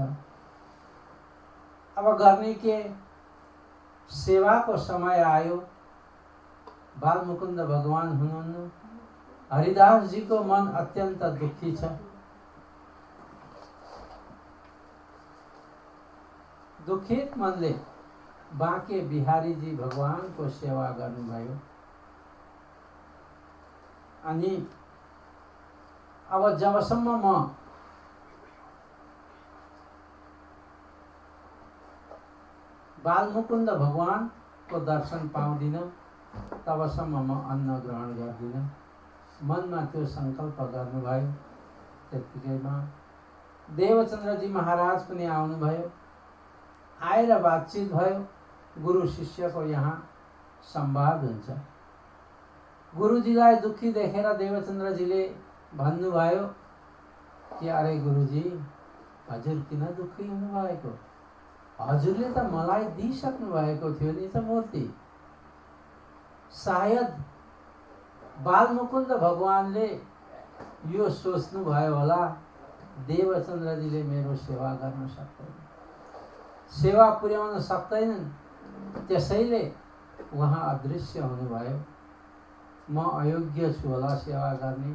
अब गर्ने के? सेवाको समय आयो। बालमुकुन्द भगवान हुनुहुन्न। हरिदासजीको मन अत्यन्त दुखी छ। दुखित मनले बाँके बिहारीजी भगवानको सेवा गर्नुभयो। अनि अब जबसम्म म बालमुकुन्द भगवानको दर्शन पाउँदिन तबसम्म म अन्न ग्रहण गर्दिन। मनमा त्यो सङ्कल्प गर्नुभयो। त्यतिकैमा देवचन्द्रजी महाराज पनि आउनुभयो। आएर बातचित भयो। गुरु शिष्यको यहाँ संवाद हुन्छ। गुरुजीलाई दुखी देखेर देवचन्द्रजीले भन्नुभयो कि अरे गुरुजी, हजुर किन दुखी हुनुभएको? हजुरले त मलाई दिइसक्नु भएको थियो नि त मूर्ति। सायद बालमुकुन्द भगवानले यो सोच्नु भयो होला, देवचन्द्रजीले मेरो सेवा गर्न सक्दैन, सेवा पुर्याउन सक्दैनन्, त्यसैले उहाँ अदृश्य हुनुभयो। म अयोग्य छु होला सेवा गर्ने।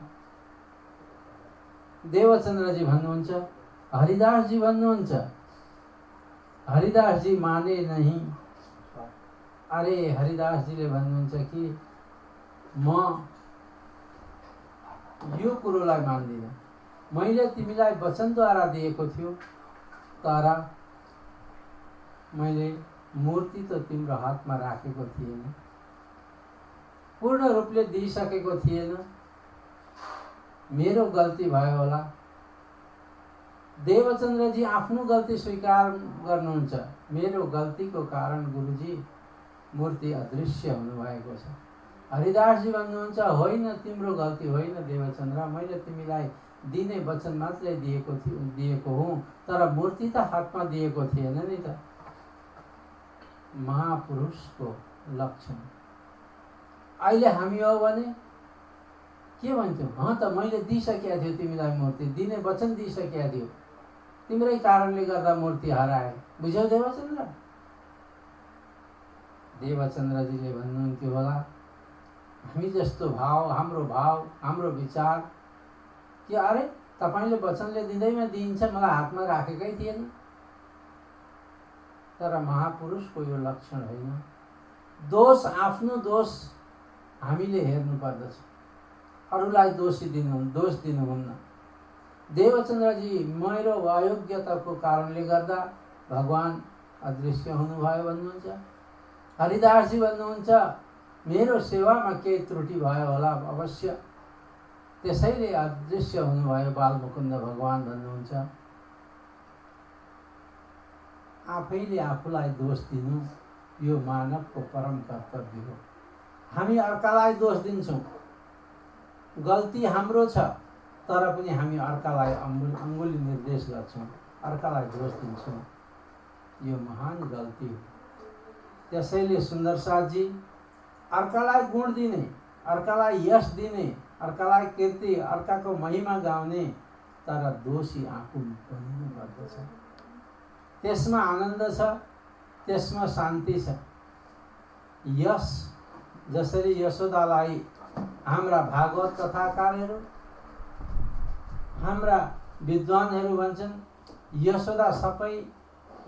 देवचन्द्रजी भन्नुहुन्छ, हरिदासजी भन्नुहुन्छ। हरिदासजी माने नहीं। अरे हरिदासजीले भन्नुहुन्छ कि म यो कुरोलाई मान्दिन। मैले तिमीलाई वचनद्वारा दिएको थियो, तर मैले मूर्ति त तिम्रो हातमा राखेको थिएन, पूर्ण रूपले दिइसकेको थिएन। मेरो गल्ती भयो होला। देवचन्द्रजी आफ्नो गल्ती स्वीकार गर्नुहुन्छ। मेरो गल्तीको कारण गुरुजी मूर्ति अदृश्य हुनुभएको छ। हरिदासजी भन्नुहुन्छ, होइन तिम्रो गल्ती होइन देवचन्द्र, मैले तिमीलाई दिने वचन मात्रै दिएको हुँ, तर मूर्ति त हातमा दिएको थिएन नि त। महापुरुषको लक्षण। अहिले हामी हो भने के भन्छौँ? हँ त मैले दिइसकेका थियो तिमीलाई मूर्ति, दिने वचन दिइसकेका थियो, तिम्रै कारणले गर्दा मूर्ति हराए। बुझ्यौ देवचन्द्र? देवचन्द्रजीले भन्नुहुन्थ्यो होला, हामी जस्तो भाव, हाम्रो विचार कि अरे तपाईँले वचनले दिँदैमा दिइन्छ, मलाई हातमा राखेकै थिएन। तर महापुरुषको यो लक्षण होइन। दोष, आफ्नो दोष हामीले हेर्नु पर्दछ, अरूलाई दोष दिनुहुन्न। देवचन्द्रजी मेरो अयोग्यताको कारणले गर्दा भगवान अदृश्य हुनुभयो भन्नुहुन्छ। हरिदासजी भन्नुहुन्छ, मेरो सेवामा केही त्रुटि भयो होला अवश्य, त्यसैले अदृश्य हुनुभयो बालमुकुन्द भगवान भन्नुहुन्छ। आफैले आफूलाई दोष दिनु यो मानवको परम कर्तव्य हो। हामी अर्कालाई दोष दिन्छौँ। गल्ती हाम्रो छ, तर पनि हामी अर्कालाई अङ्गुली निर्देश गर्छौँ, अर्कालाई दोष दिन्छौँ। यो महान गल्ती हो। त्यसैले सुन्दर साथजी, अर्कालाई गुण दिने, अर्कालाई यश दिने, अर्कालाई कीर्ति, अर्काको महिमा गाउने, तर दोषी आफू बनिनु पर्दछ। त्यसमा आनन्द छ, त्यसमा शान्ति छ। यश जसरी यशोदालाई हाम्रा भागवत कथाकारहरू, हाम्रा विद्वानहरू भन्छन्, यशोदा सबै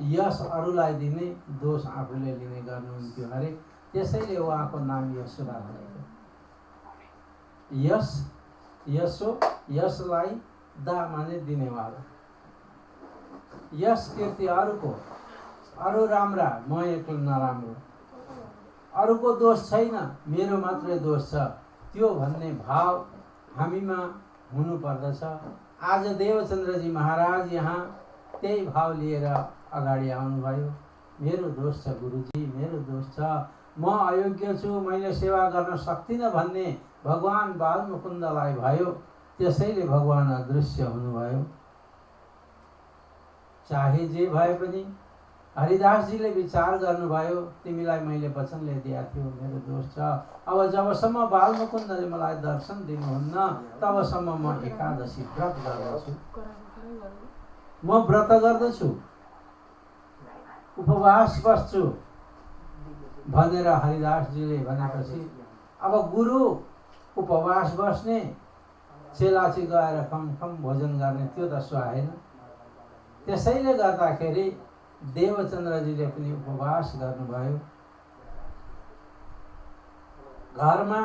यश अरूलाई दिने, दोष आफूले लिने गर्नुहुन्थ्यो अरे, त्यसैले उहाँको नाम यशोदा भएको। यशलाई दा माने दिनेवाला। यश कीर्ति अरूको, अरू राम्रा, म एक्लो नराम्रो, अरूको दोष छैन, मेरो मात्रै दोष छ, त्यो भन्ने भाव हामीमा हुनु पर्दछ। आज देवचन्द्रजी महाराज यहाँ त्यही भाव लिएर अगाडि आउनुभयो। मेरो दोष छ गुरुजी, मेरो दोष छ, म अयोग्य छु, मैले सेवा गर्न सक्दिनँ भन्ने भगवान बालमुकुन्दलाई भयो। त्यसैले भगवान अदृश्य हुनुभयो। चाहे जे भए पनि हरिदासजीले विचार गर्नुभयो, तिमीलाई मैले वचनले दिएको थियो, मेरो दोष छ। अब जबसम्म बालमुकुन्दले मलाई दर्शन दिनुहुन्न तबसम्म म एकादशी व्रत गर्दछु, म व्रत गर्दछु, उपवास बस्छु भनेर हरिदासजीले भनेपछि अब गुरु उपवास बस्ने, चेला चाहिँ गएर खम भोजन गर्ने, त्यो त सुहाएन। त्यसैले गर्दाखेरि देवचन्द्रजीले पनि उपवास गर्नुभयो। घरमा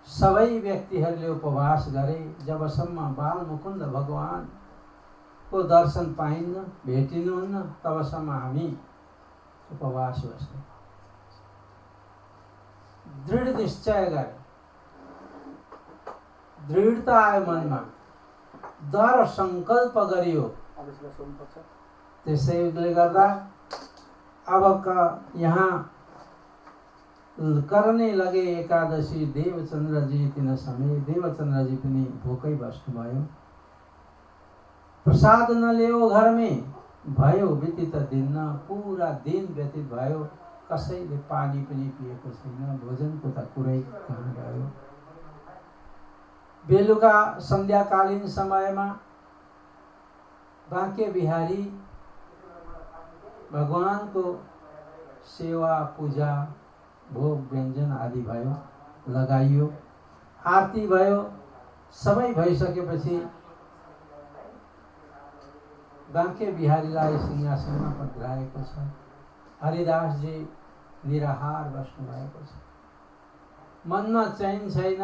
सबै व्यक्तिहरूले उपवास गरे जबसम्म बालमुकुन्द भगवानको दर्शन पाइन्न, भेटिनुहुन्न तबसम्म हामी उपवास बस्ने दृढ निश्चय गरे। दृढता आयो मनमा, दृढ सङ्कल्प गरियो। त्यसैले गर्दा अब यहाँ करने लगे एकादशी देवचन्द्रजी तिन समय देवचन्द्रजी पनि भोकै बस्नुभयो। प्रसाद नल्यायो घरमै, भयो व्यतीत दिन, पुरा दिन व्यतीत भयो। कसैले पानी पनि पिएको छैन, भोजनको त कुरै कहाँ गयो। बेलुका सन्ध्याकालीन समयमा बाँके बिहारी भगवानको सेवा पूजा भोग व्यञ्जन आदि भयो, लगाइयो, आरती भयो। सबै भइसकेपछि बाँके बिहारीलाई सिंहासनमा पधराएको छ। हरिदासजी निराहार बस्नुभएको छ। मनमा चैन छैन,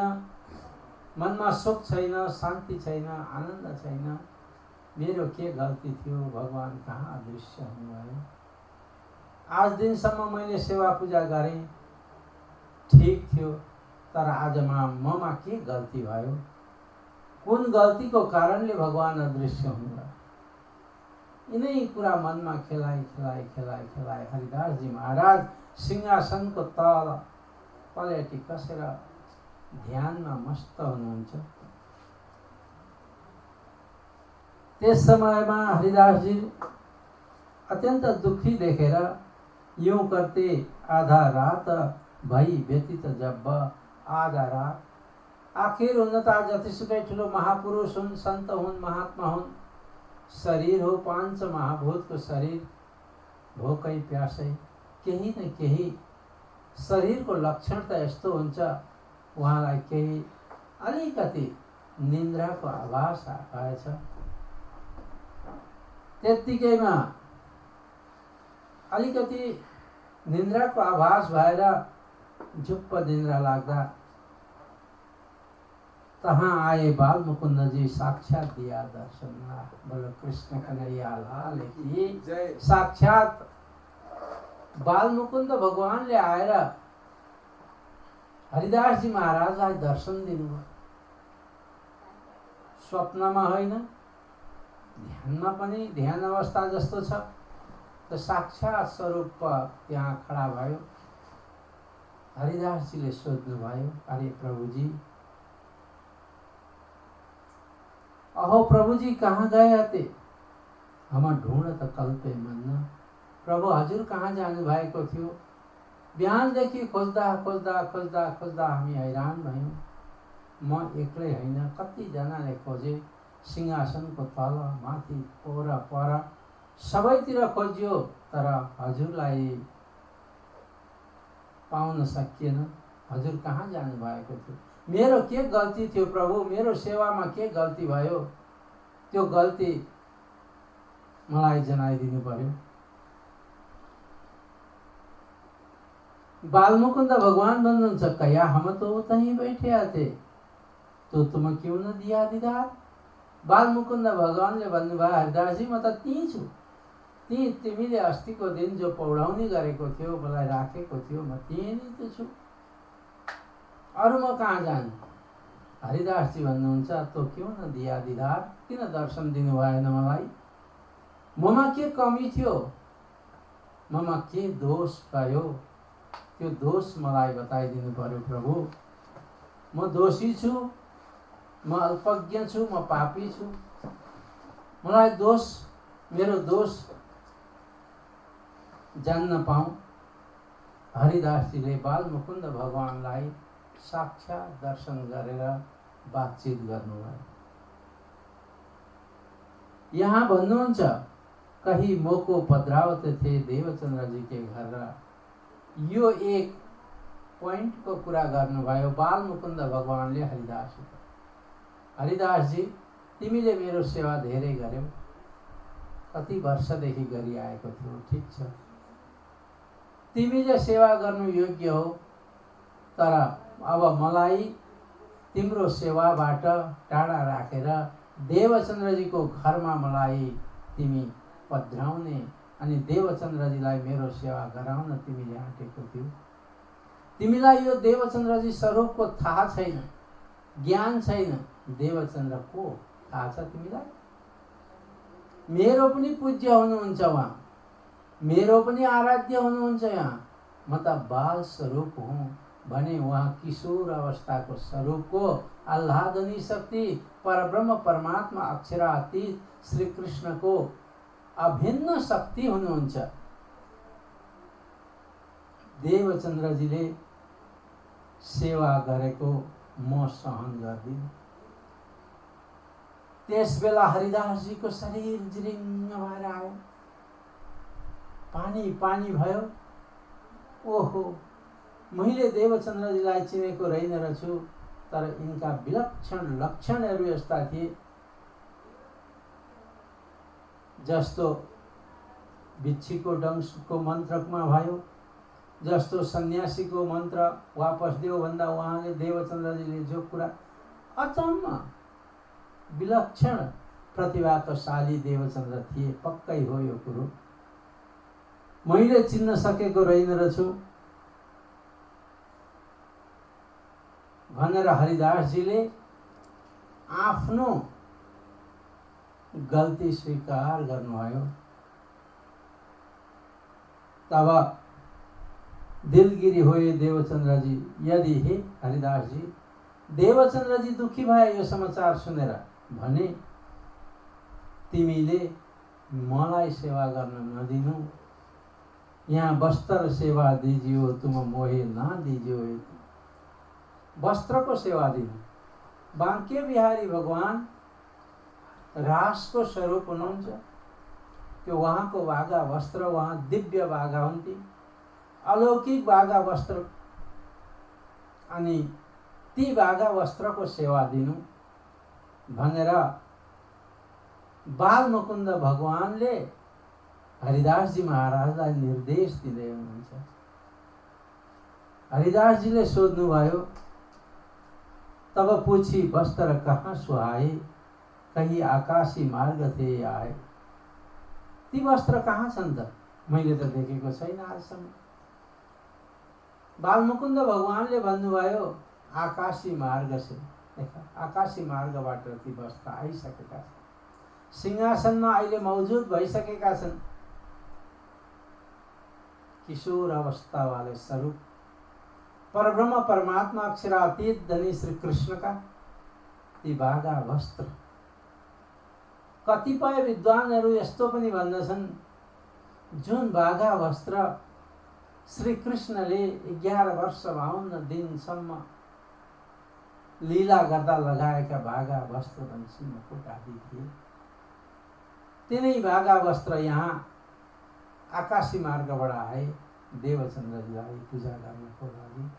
मनमा सुख छैन, शान्ति छैन, आनन्द छैन। मेरो के गल्ती थियो, भगवान कहाँ अदृश्य हुनुभयो। आज दिनसम्म मैले सेवा पूजा गरेँ, ठिक थियो, तर आज ममा के गल्ती भयो, कुन गल्तीको कारणले भगवान अदृश्य हुनुभयो। यिनै कुरा मनमा खेलाइ हरिदासजी महाराज सिंहासनको तल पलेटी कसेर ध्यानमा मस्त हुनुहुन्छ। त्यस समयमा हरिदासजी अत्यन्त दुखी देखेर यूं करते आधा रात भई व्यतीत जब, आधा रात। आखिर हुन त जतिसुकै ठुलो महापुरुष हुन्, सन्त हुन्, महात्मा हुन्, शरीर हो पाँच महाभूतको शरीर, भोकै प्यासै केही न केही शरीरको लक्षण त यस्तो हुन्छ, उहाँलाई केही अलिकति निन्द्राको आभास भएछ। त्यत्तिकैमा अलिकति निन्द्राको आभास भएर झुप्प निन्द्रा लाग्दा तहाँ आए बालमुकुन्दजी, साक्षात दिया दर्शन। बोलो कृष्ण कन्हैया लाल की जय। साक्षात बालमुकुन्द भगवानले आएर हरिदासजी महाराजलाई दर्शन दिनुभयो। स्वप्नमा होइन, ध्यानमा पनि, ध्यान अवस्था जस्तो छ त साक्षात स्वरूप त्यहाँ खडा भयो। हरिदासजीले सोध्नुभयो, अरे प्रभुजी, अहो प्रभुजी कहाँ गए थे, हम ढूंढत कल्पे मन। प्रभु हजुर कहाँ जानु भएको थियो, बिहानदेखि खोज्दा खोज्दा खोज्दा खोज्दा हामी हैरान भयौँ। म एक्लै होइन, कतिजनाले खोजे, सिंहासनको तल माथि पोर पर सबैतिर खोजियो, तर हजुरलाई पाउन सकिएन। हजुर कहाँ जानु भएको थियो, मेरो के गल्ती थियो प्रभु, मेरो सेवामा के गल्ती भयो, त्यो गल्ती मलाई जनाइदिनु पर्यो। बालमुकुंद भगवान भन्नुहुन्छ, कया हम तो तहीं बैठे आते, तो तुम क्यों न दिया दीदार। बालमुकुंद भगवानले भन्नुभयो, हरिदासजी म त त्यहीँ छु, त्यहीँ तिमीले अस्तिको दिन जो पौडाउने गरेको थियो, मलाई राखेको थियो, म त्यहीँ नै त छु, अरू म कहाँ जानु। हरिदासजी भन्नुहुन्छ, तो क्यों न दिया दीदार, किन दर्शन दिनु भएन मलाई, ममा के कमी थियो, ममा के दोष भयो, त्यो दोष मलाई बताइदिनु पर्यो प्रभु। म दोषी छु, म अल्पज्ञ छु, म पापी छु, मलाई दोष, मेरो दोष जान्न पाऊँ, हरिदासजीले बालमुकुन्द भगवानलाई साक्षात् दर्शन गरेर बातचित गर्नुभयो। यहाँ भन्नुहुन्छ, कहीं मोको पधरावत थे देवचन्द्र जी के घर। यो एक पोइन्टको कुरा गर्नुभयो बालमुकुन्द भगवानले हरिदाससित। हरिदासजी, तिमीले मेरो सेवा धेरै गर्यौ, कति वर्षदेखि गरिआएको थियौ, ठिक छ, तिमीले सेवा गर्नु योग्य हो, तर अब मलाई तिम्रो सेवाबाट टाढा राखेर देवचन्द्रजीको घरमा मलाई तिमी पध्राउने अनि देवचन्द्रजीलाई मेरो सेवा गराउन तिमीले आँटेको थियौ। तिमीलाई यो देवचन्द्रजी स्वरूपको थाहा छैन, ज्ञान छैन। देवचन्द्र को थाहा छ तिमीलाई? मेरो पनि पूज्य हुनुहुन्छ उहाँ, मेरो पनि आराध्य हुनुहुन्छ यहाँ। म त बाल स्वरूप हुँ भने उहाँ किशोर अवस्थाको स्वरूपको आह्लादनी शक्ति परब्रह्म परमात्मा अक्षरातीत श्री कृष्णको अभिन्न शक्ति हुनुहुन्छ। देवचन्द्रजीले सेवा गरेको म सहन गर्दिनँ। त्यसबेला हरिदासजीको शरीर जिरिङ्ग भएर आयो, पानी पानी भयो। ओहो, मैले देवचन्द्रजीलाई चिनेको रहेन रहेछु, तर यिनका विलक्षण लक्षणहरू यस्ता थिए जस्तो बिच्छीको डङ्सको मन्त्रमा भयो, जस्तो सन्यासीको मन्त्र वापस देऊ भन्दा उहाँले देवचन्द्रजीले जो कुरा, अचम्म विलक्षण प्रतिभाका शाली देवचन्द्र थिए। पक्कै हो यो कुरो, मैले चिन्न सकेको रहेन रहेछु भनेर हरिदासजीले आफ्नो गल्ती स्वीकार गर्नुभयो। तब दिलगिरी हो देवचन्द्रजी। यदि हे हरिदासजी, देवचन्द्रजी दुखी भए यो समाचार सुनेर भने तिमीले मलाई सेवा गर्न नदिनु, यहाँ वस्त्र सेवा दीजियो, तुम मोहे ना दीजियो। वस्त्रको सेवा दिनु। बांके बिहारी भगवान रासको स्वरूप हुनुहुन्छ। त्यो उहाँको बागा वस्त्र, उहाँ दिव्य बागा हुन्थे, अलौकिक बागा वस्त्र। अनि ती बागा वस्त्रको सेवा दिनु भनेर बालमुकुन्द भगवानले हरिदासजी महाराजलाई निर्देश दिँदै हुनुहुन्छ। हरिदासजीले सोध्नुभयो, तब पूछी वस्त्र कहाँ सुहाए, कहीं आकाशी मार्ग थे आए। ती वस्त्र कहाँ छन् त? मैले त देखेको छैन आजसम्म। बालमुकुन्द भगवानले भन्नुभयो, आकाशी मार्ग से, आकाशी मार्गबाट ती वस्त्र आइसकेका छन्, सिंहासनमा अहिले मौजुद भइसकेका छन्। किशोर अवस्था वाले स्वरूप परब्रह्म परमात्मा अक्षरातीत धनी श्री कृष्ण का ती बागा वस्त्र। कतिपय विद्वानहरू यस्तो पनि भन्दछन्, जुन बागा वस्त्र श्री कृष्णले 11 वर्ष 52 दिनसम्म लीला गर्दा लगाएका बागा वस्त्र बंशी मुकुट आदि थिए, तिनै बागा वस्त्र यहाँ आकाशी मार्गबाट आए देवचन्द्रजीलाई पूजा गर्नको लागि।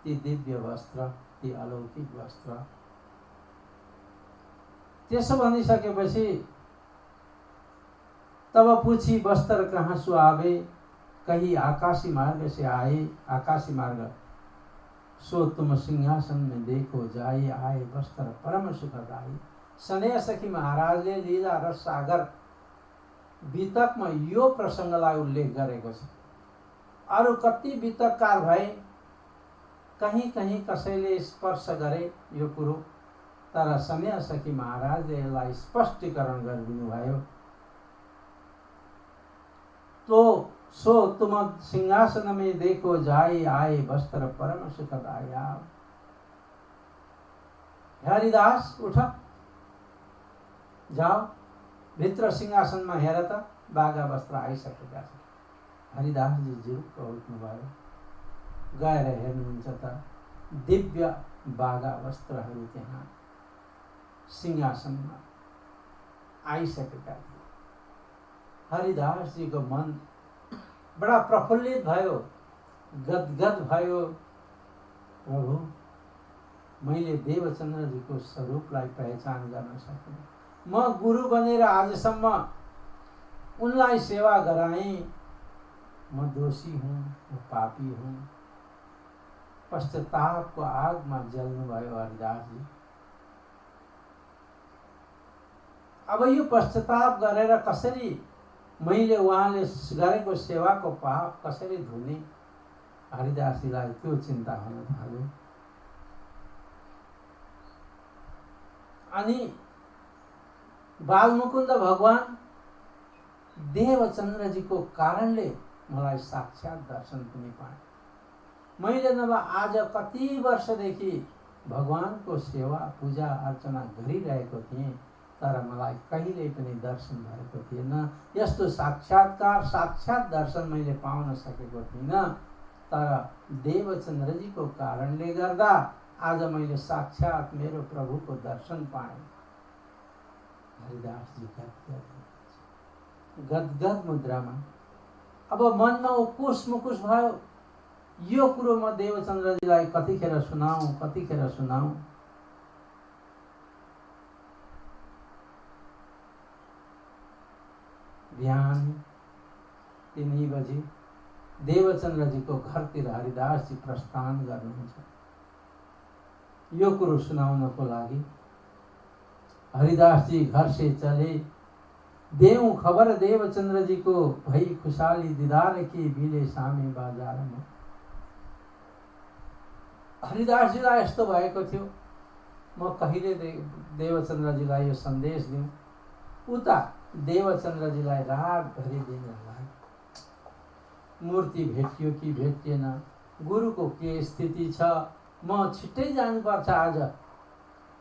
ती दिव्य वस्त्र, ती अलौकिक वस्त्र। त्यसो भनिसकेपछि तब पूछी वस्त्र कहाँ सुहावे, कहीं आकाशी मार्ग से आए, आकाशी मार्ग। सो तुम सिंहासन में देखो जाई, आए वस्त्र परम सुखदायी। सनय सखी महाराजले लीला रस सागर वितकमा यो प्रसङ्गलाई उल्लेख गरेको छ। अरू कति वितककार भए, कहीं कहीं कसैले स्पर्श गरे यो कुरो, तर सनय सखी महाराजले यसलाई स्पष्टीकरण गरिदिनु भयो। तो सो तुम सिंहासन में देखो जाए, आए वस्त्र परम सुखदायी। हरिदास उठ, जाओ भित्र सिंहासनमा हेर त, बागा वस्त्र आइसकेका छन्। हरिदासजी जुरुक्क उठ्नुभयो। गएर हेर्नुहुन्छ त दिव्य बागा वस्त्रहरू त्यहाँ सिंहासनमा आइसकेका थिए। हरिदासजीको मन बडा प्रफुल्लित भयो, गदगद भयो। प्रभु, मैले देवचन्द्रजीको स्वरूपलाई पहिचान गर्न सकेँ। म गुरु बनेर आजसम्म उनलाई सेवा गराएँ। म दोषी हुँ, म पापी हुँ। पश्चातापको आगमा जल्नुभयो हरिदासजी। अब यो पश्चाताप गरेर कसरी मैले उहाँले गरेको सेवाको पाप कसरी धुने, हरिदासजीलाई त्यो चिन्ता हुन थाल्यो। अनि बालमुकुन्द भगवान देवचन्द्रजीको कारणले मलाई साक्षात दर्शन पनि पाएँ। मैले नभए आज कति वर्षदेखि भगवानको सेवा पूजा अर्चना गरिरहेको थिएँ, तर मलाई कहिल्यै पनि दर्शन भएको थिएन। यस्तो साक्षात्कार साक्षात दर्शन मैले पाउन सकेको थिइनँ, तर देवचन्द्रजीको कारणले गर्दा आज मैले साक्षात मेरो प्रभुको दर्शन पाएँ। हरिदासजी गदगद मुद्रामा अब मनमा उकुस मुकुस भयो। यो कुरो म देवचन्द्रजीलाई कतिखेर सुनाऊँ, कतिखेर सुनाऊँ। बिहान 3 बजे देवचन्द्रजीको घरतिर हरिदासजी प्रस्थान गर्नुहुन्छ। यो कुरो सुनाउनको लागि हरिदासजी घर से चले। देऊ खबर देवचन्द्रजीको भई खुशाली दीदार की बिले सामे बाजारमा। हरिदासजीलाई यस्तो भएको थियो, म कहिले देवचन्द्रजीलाई यो सन्देश दिउँ। उता देवचन्द्रजीलाई रातभरि दिन लाग्यो। मूर्ति भेटियो कि भेटिएन, गुरुको के स्थिति छ, म छिट्टै जानुपर्छ आज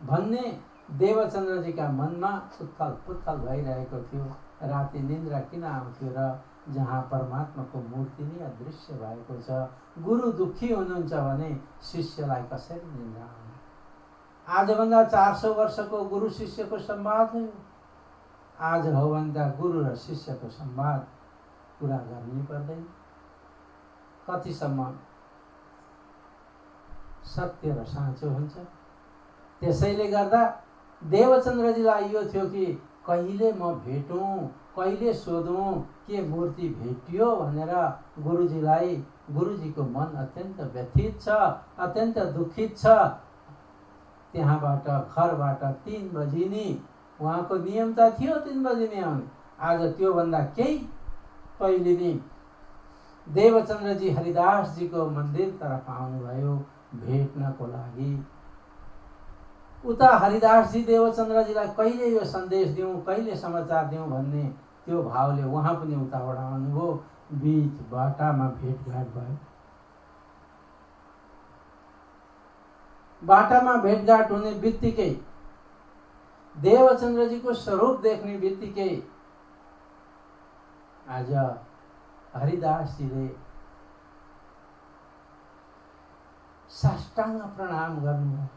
भन्ने देवचन्द्रजीका मनमा उथल पुथल भइरहेको थियो। राति निन्द्रा किन आउँथ्यो र जहाँ परमात्माको मूर्ति नै अदृश्य भएको छ। गुरु दुःखी हुनुहुन्छ भने शिष्यलाई कसरी निन्द्रा आउने। आजभन्दा 400 वर्षको गुरु शिष्यको संवाद हो। आज हो भन्दा गुरु र शिष्यको संवाद पुरा गर्नै पर्दैन। कतिसम्म सत्य र साँचो हुन्छ। त्यसैले गर्दा देवचन्द्रजीलाई यो थियो कि कहिले म भेटौँ, कहिले सोधौँ के मूर्ति भेटियो भनेर गुरुजीलाई। गुरुजीको मन अत्यन्त व्यथित छ, अत्यन्त दुखित छ। त्यहाँबाट घरबाट 3 बजी नि उहाँको नियम त थियो 3 बजी नै आउने। आज त्योभन्दा केही पहिले नि देवचन्द्रजी हरिदासजीको मन्दिर तरफ आउनुभयो भेट्नको लागि। उता हरिदासजी देवचन्द्रजीलाई कहिले यो सन्देश दिउँ, कहिले समाचार दिउँ भन्ने त्यो भावले उहाँ पनि उताबाट आउनुभयो। बीच बाटामा भेटघाट भयो। बाटामा भेटघाट हुने बित्तिकै, देवचन्द्रजीको स्वरूप देख्ने बित्तिकै आज हरिदासजीले साष्टाङ्ग प्रणाम गर्नुभयो।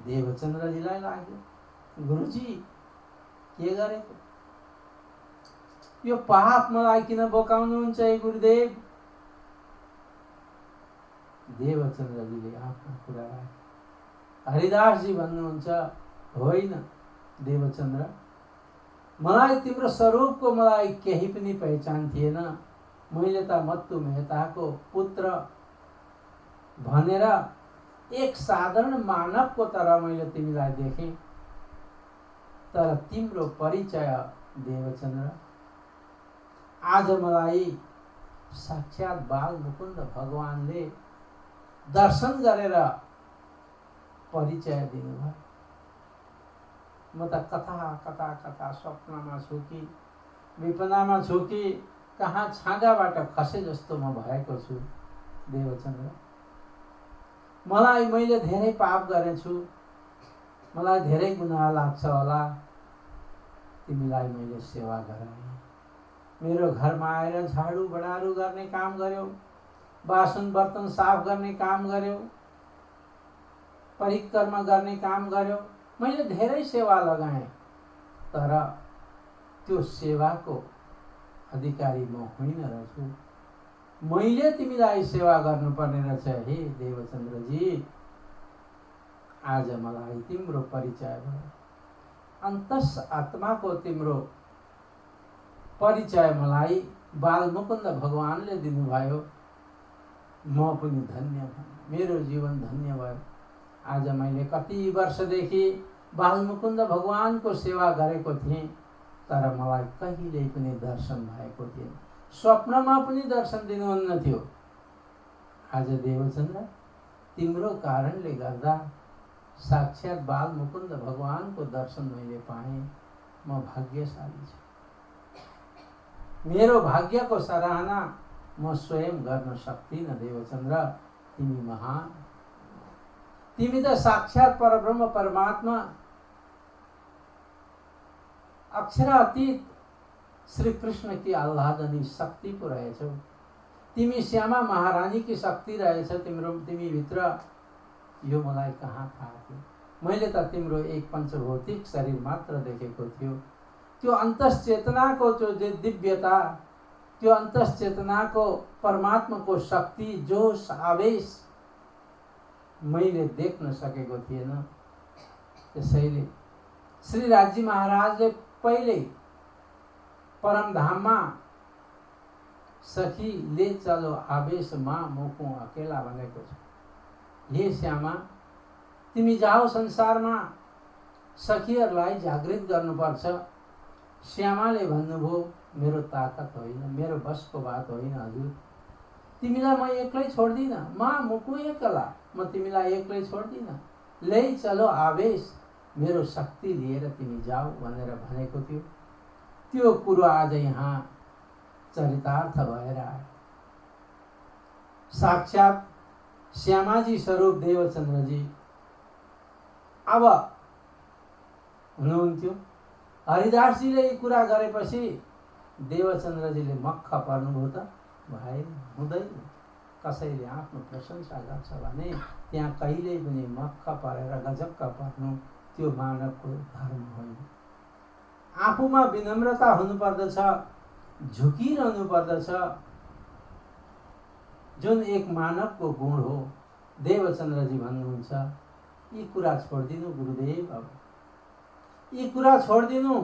देवचन्द्रजीलाई लाग्यो गुरुजी के गरेको, यो पाप मलाई किन बोकाउनुहुन्छ हे गुरुदेव। देवचन्द्रजीले आफ्ना कुरा राखे। हरिदासजी भन्नुहुन्छ, होइन देवचन्द्र, मलाई तिम्रो स्वरूपको मलाई केही पनि पहिचान थिएन। मैले त मत्तु मेहताको पुत्र भनेर एक साधारण मानवको तरह मैले तिमीलाई देखेँ, तर तिम्रो परिचय देवचन्द्र आज मलाई साक्षात बाल मुकुन्द भगवानले दर्शन गरेर परिचय दिनुभयो। म त कता कता कता स्वप्नमा छु कि विपनामा छु कि कहाँ छाँगाबाट खसे जस्तो म भएको छु देवचन्द्र। मैले धेरै पाप गरेछु, मलाई धेरै गुनाह लाग्छ होला। तिमीलाई मैले सेवा गराएँ, मेरो घरमा आएर झाडु बडारु गर्ने काम गर्यो, बासन बर्तन साफ गर्ने काम गर्यो, परिक्रमा गर्ने काम गर्यो। मैले धेरै सेवा लगाएँ, तर त्यो सेवाको अधिकारी म होइन रहेछु। मैले तिमीलाई सेवा गर्नुपर्ने रहेछ हे देवचन्द्रजी। आज मलाई तिम्रो परिचय भयो, अन्तस आत्माको तिम्रो परिचय मलाई बालमुकुन्द भगवानले दिनुभयो। म पनि धन्य भएँ, मेरो जीवन धन्य भयो। आज मैले कति वर्षदेखि बालमुकुन्द भगवानको सेवा गरेको थिएँ, तर मलाई कहिल्यै पनि दर्शन भएको थिएन, स्वप्नमा पनि दर्शन दिनुहुन्न थियो। आज देवचन्द्र तिम्रो कारणले गर्दा साक्षात बालमुकुन्द भगवानको दर्शन मैले पाएँ। म भाग्यशाली छु। मेरो भाग्यको सराहना म स्वयं गर्न सक्दिनँ। देवचन्द्र तिमी महान, तिमी त साक्षात परब्रह्म परमात्मा अक्षरातीत श्री कृष्ण की आह्लादनी शक्ति पो रहेछौ। तिमी श्यामा महारानी की शक्ति रहेछ तिमी भित्र। यो मलाई कहाँ थाहा थियो? मैले त तिम्रो एक पञ्चभौतिक शरीर मात्र देखेको थियो। त्यो अन्तस चेतनाको जो दिव्यता, त्यो अन्तस चेतनाको परमात्माको शक्ति, जोश, आवेश मैले देख्न सकेको थिएन। त्यसैले श्री राजी महाराजले पहिले परमधाममा सखी ले चलो आवेश मा मोको अकेला भनेको छ। हे श्यामा, तिमी जाऊ संसारमा सखीहरूलाई जागृत गर्नुपर्छ। श्यामाले भन्नुभयो मेरो ताकत होइन, मेरो बसको बात होइन हजुर। तिमीलाई म एक्लै छोड्दिनँ, मा मुकु एकला, म तिमीलाई एक्लै छोड्दिनँ। लै चलो आवेश, मेरो शक्ति लिएर तिमी जाऊ भनेर भनेको थियो। त्यो कुरो आज यहाँ चरितार्थ भएर आयो। साक्षात श्यामाजी स्वरूप देवचन्द्रजी अब हुनुहुन्थ्यो। हरिदासजीले यी कुरा गरेपछि देवचन्द्रजीले मक्ख पर्नुभयो। त भाइ हुँदैन, कसैले आफ्नो प्रशंसा गर्छ भने त्यहाँ कहिल्यै पनि मक्ख परेर गजक्क पर्नु त्यो मानवको धर्म होइन। आफूमा विनम्रता हुनुपर्दछ, झुकिरहनु पर्दछ, जुन एक मानवको गुण हो। देवचन्द्रजी भन्नुहुन्छ यी कुरा छोडिदिनु गुरुदेव। अब यी कुरा छोडिदिनु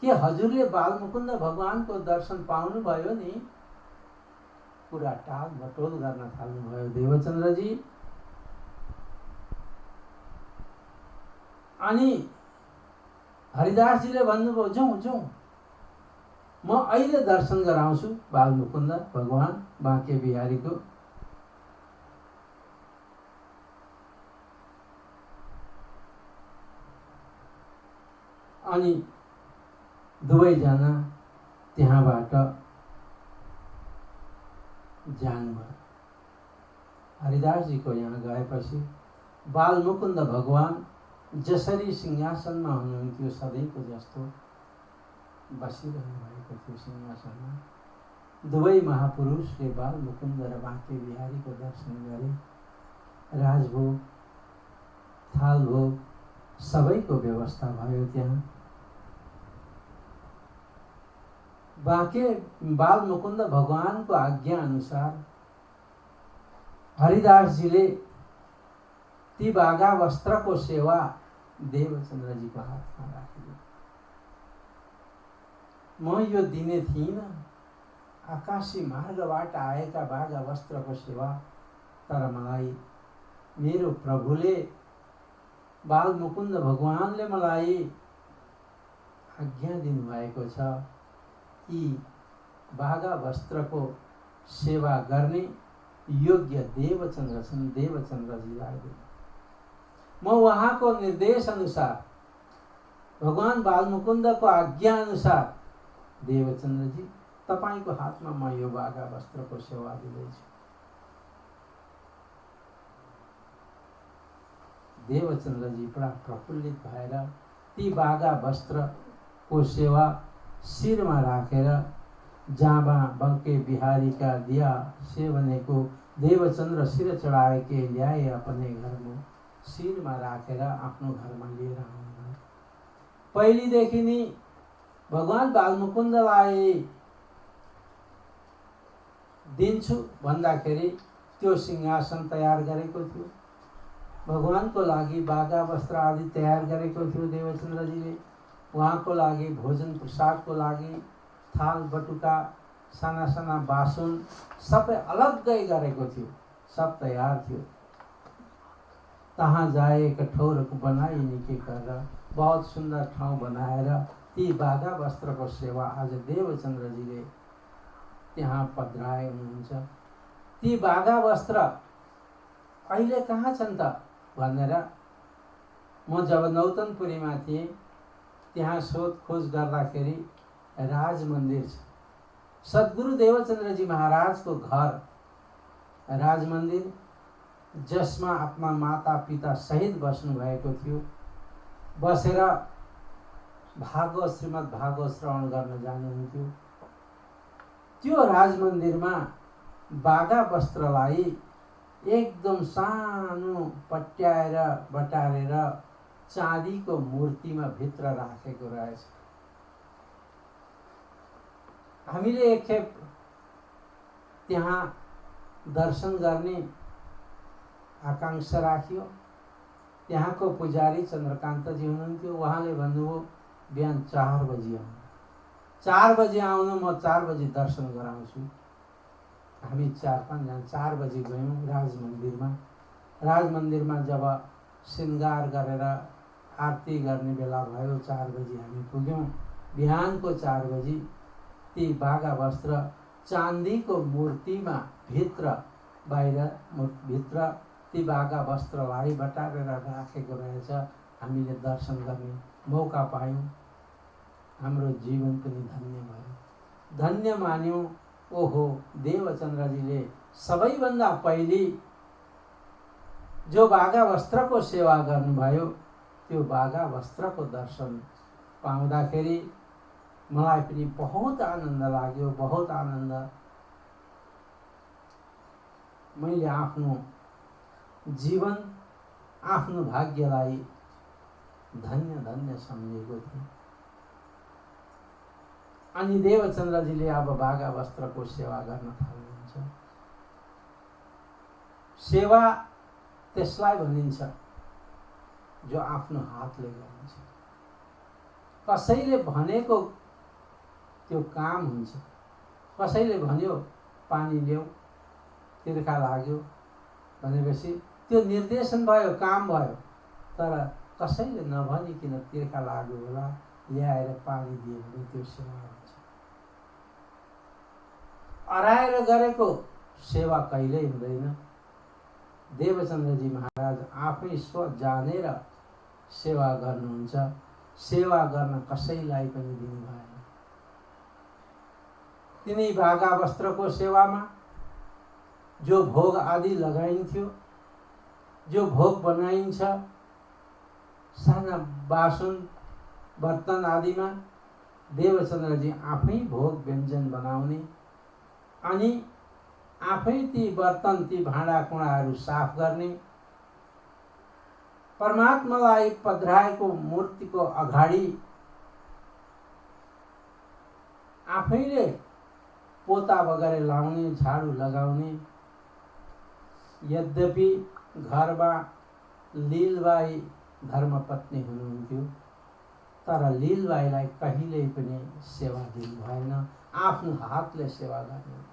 के हजुरले बालमुकुन्द भगवानको दर्शन पाउनुभयो नि? कुरा टाल मटोल गर्न थाल्नुभयो देवचन्द्रजी। अनि हरिदासजीले भन्नुभयो जाउँ जाउँ, म अहिले दर्शन गराउँछु बालमुकुन्द भगवान बाँके बिहारीको। अनि दुवैजना त्यहाँबाट जानुभयो। हरिदासजीको यहाँ गएपछि बालमुकुन्द भगवान जसरी सिंहासनमा हुनुहुन्थ्यो सधैँको जस्तो बसिरहनु भएको थियो सिंहासनमा। दुवै महापुरुषले बालमुकुन्द र बाँके बिहारीको दर्शन गरे। राजभोग, थालभोग सबैको व्यवस्था भयो त्यहाँ। बाँके बालमुकुन्द भगवानको आज्ञा अनुसार हरिदासजीले ती बागा वस्त्रको सेवा देवचन्द्रजीको हातमा राखिदिए। म यो दिने थिइनँ आकाशी मार्गबाट आएका बागा वस्त्रको सेवा, तर मलाई मेरो प्रभुले बालमुकुन्द भगवानले मलाई आज्ञा दिनुभएको छ यी बागा वस्त्रको सेवा गर्ने योग्य देवचन्द्र छन्, देवचन्द्रजीलाई दिनु। म उहाँको निर्देश अनुसार, भगवान बालमुकुन्दको आज्ञा अनुसार देवचन्द्रजी तपाईको हातमा म यो बागा वस्त्रको सेवा दिँदैछु। देवचन्द्रजी बडा प्रफुल्लित भएर ती बागा वस्त्रको सेवा शिरमा राखेर जाँबा बङ्के बिहारीका दिया से भनेको देवचन्द्र शिर चढाएके ल्याए अपने घरमा, शिरमा राखेर आफ्नो घरमा लिएर आउनु। पहिलेदेखि नै भगवान् बालमुकुन्दलाई दिन्छु भन्दाखेरि त्यो सिंहासन तयार गरेको थियो। भगवानको लागि बागा वस्त्र आदि तयार गरेको थियो देवचन्द्रजीले। उहाँको लागि भोजन प्रसादको लागि थाल बटुका साना साना बासन सबै अलग्गै गरेको थियो, सब तयार थियो। तहाँ जाए कठोरको बनाई निके गरेर बहुत सुन्दर ठाउँ बनाएर ती बागा वस्त्रको सेवा आज देवचन्द्रजीले त्यहाँ पधराए हुनुहुन्छ। ती बागा वस्त्र अहिले कहाँ छन् त भनेर म जब नौतनपुरीमा थिएँ त्यहाँ सोधखोज गर्दाखेरि राजमन्दिर छ। सद्गुरु देवचन्द्रजी महाराजको घर राजमन्दिर, जसमा आफ्ना माता पिता सहित बस्नु भएको थियो। बसेर भागवत श्रीमद् भागवत श्रवण गर्न जानुहुन्थ्यो। त्यो राजमन्दिरमा बागा वस्त्रलाई एकदम सानो पट्याएर बटारेर चाँदीको मूर्तिमा भित्र राखेको रहेछ। हामीले एकखेप त्यहाँ दर्शन गर्ने आकांक्षा राख्यो। त्यहाँको पुजारी चन्द्रकान्तजी हुनुहुन्थ्यो। उहाँले भन्नुभयो बिहान 4 बजी आउनु, 4 बजी आउनु, म 4 बजी दर्शन गराउँछु। हामी 4-5 जना 4 बजी गयौँ राजमन्दिरमा। राजमन्दिरमा जब श्रृङ्गार गरेर आरती गर्ने बेला भयो 4 बजी हामी पुग्यौँ। बिहानको 4 बजी ती बागा वस्त्र चाँदीको मूर्तिमा भित्र भित्र ती बागा वस्त्रलाई बटारेर राखेको रहेछ। हामीले दर्शन गर्ने मौका पायौँ। हाम्रो जीवन पनि धन्य भयो, धन्य मान्यौँ। ओहो, देवचन्द्रजीले सबैभन्दा पहिले जो बागा वस्त्रको सेवा गर्नुभयो, त्यो बागा वस्त्रको दर्शन पाउँदाखेरि मलाई पनि बहुत आनन्द लाग्यो, बहुत आनन्द। मैले आफ्नो जीवन, आफ्नो भाग्यलाई धन्य धन्य सम्झेको थिएँ। अनि देवचन्द्रजीले अब बागा वस्त्रको सेवा गर्न थाल्नुहुन्छ। सेवा त्यसलाई भनिन्छ जो आफ्नो हातले गरिन्छ। कसैले भनेको त्यो काम हुन्छ। कसैले भन्यो पानी ल्याऊ, तिर्खा लाग्यो भनेपछि त्यो निर्देशन भयो, काम भयो। तर कसैले नभनिकन तिर्खा लाग्यो होला, ल्याएर पानी दियो भने त्यो सेवा हुन्छ। अराएर गरेको सेवा कहिल्यै हुँदैन। देवचन्द्रजी महाराज आफै स्व जानेर सेवा गर्नुहुन्छ। सेवा गर्न कसैलाई पनि दिनु भएन। तिनै बागा वस्त्रको सेवामा जो भोग आदि लगाइन्थ्यो, जो भोग बनाइन्छ, साना बासन बर्तन आदिमा देवचन्द्रजी आफै भोग व्यञ्जन बनाउने अनि आफै ती बर्तन, ती भाँडा कुँडाहरू साफ गर्ने। परमात्मालाई पधराएको मूर्तिको अगाडि आफैले पोता बगरे लाउने, झाडु लगाउने। यद्यपि घरमा लीलबाई धर्मपत्नी हुनुहुन्थ्यो, तर लीलबाईलाई कहिल्यै पनि सेवा दिनु भएन। आफ्नो हातले सेवा गर्ने।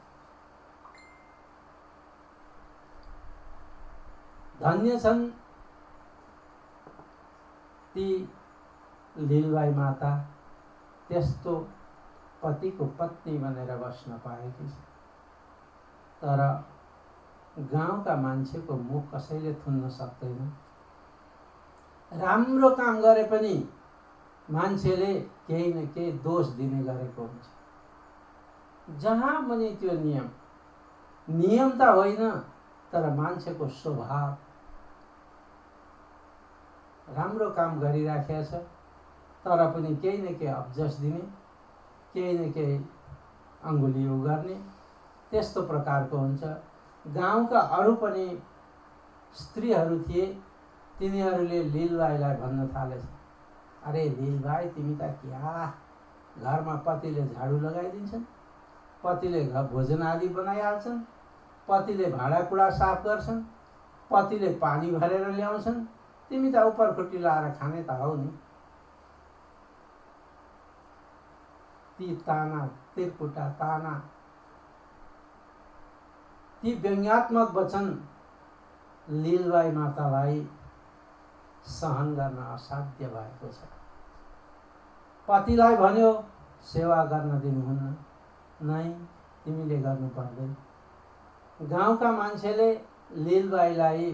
धन्य छन् ती लीलबाई माता, त्यस्तो पतिको पत्नी बनेर बस्न पाएकी छ। तर गाउँका मान्छेको मुख कसैले थुन्न सक्दैन। राम्रो काम गरे पनि मान्छेले केही न केही दोष दिने गरेको हुन्छ। जहाँ पनि त्यो नियम त होइन, तर मान्छेको स्वभाव। राम्रो काम गरिराखेको छ तर पनि केही न केही अब्जस दिने, केही न केही अङ्गुली उ गर्ने, त्यस्तो प्रकारको हुन्छ। गाउँका अरू पनि स्त्रीहरू थिए, तिनीहरूले लिलबाईलाई भन्न थालेछ, अरे लिलबाई तिमी त क्या, घरमा पतिले झाडु लगाइदिन्छन्, पतिले भोजन आदि बनाइहाल्छन्, पतिले भाँडाकुँडा साफ गर्छन्, पतिले पानी भरेर ल्याउँछन्, तिमी त उपरखुट्टी लाएर खाने त हौ नि। ती ताना तिरकुटा ताना, ती व्यङ्ग्यात्मक वचन लिलबाई मातालाई सहन गर्न असाध्य भएको छ। पतिलाई भन्यो सेवा गर्न दिनुहुन्न, नै तिमीले गर्नु पर्दैन। गाउँका मान्छेले लिलबाईलाई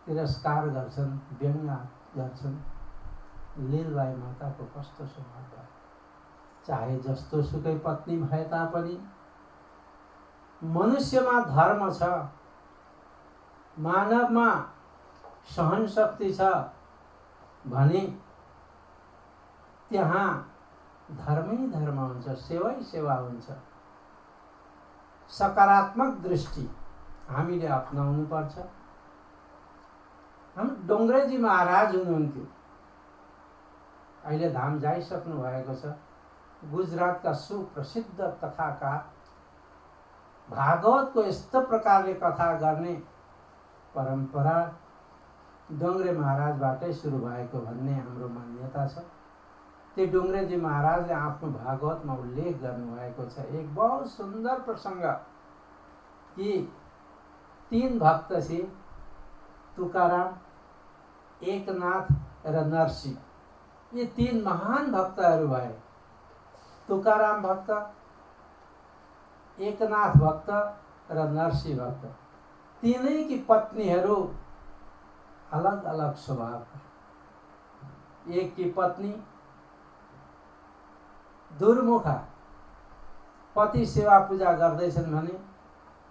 तिरस्कार गर्छन्, व्यङ्ग्य गर्छन्। लिलबाई माताको कस्तो स्वभाव भयो, चाहे जस्तो सुकै पत्नी भए तापनि मनुष्यमा धर्म छ, मानवमा सहन शक्ति छ भने त्यहाँ धर्मै धर्म हुन्छ, सेवै सेवा हुन्छ। सकारात्मक दृष्टि हामीले अपनाउनु पर्छ। हम डोङ्ग्रेजी महाराज हुनुहुन्थ्यो, अहिले धाम जाइसक्नु भएको छ। गुजरातका सुप्रसिद्ध कथाकार, भागवतको यस्तो प्रकारले कथा गर्ने परम्परा डोङ्ग्रे महाराजबाटै सुरु भएको भन्ने हाम्रो मान्यता छ। त्यो डोङ्ग्रेजी महाराजले आफ्नो भागवतमा उल्लेख गर्नुभएको छ एक बहुत सुन्दर प्रसङ्ग कि 3 भक्त थिए, तुकाराम, एकनाथ र नरसी। ये 3 महान भक्तहरू भए। तुकाराम भक्त, एकनाथ भक्त र नरसी भक्त। तीनैकी पत्नीहरू अलग अलग स्वभावका। एक की पत्नी दुर्मुखा, पति सेवा पूजा गर्दैछन् भने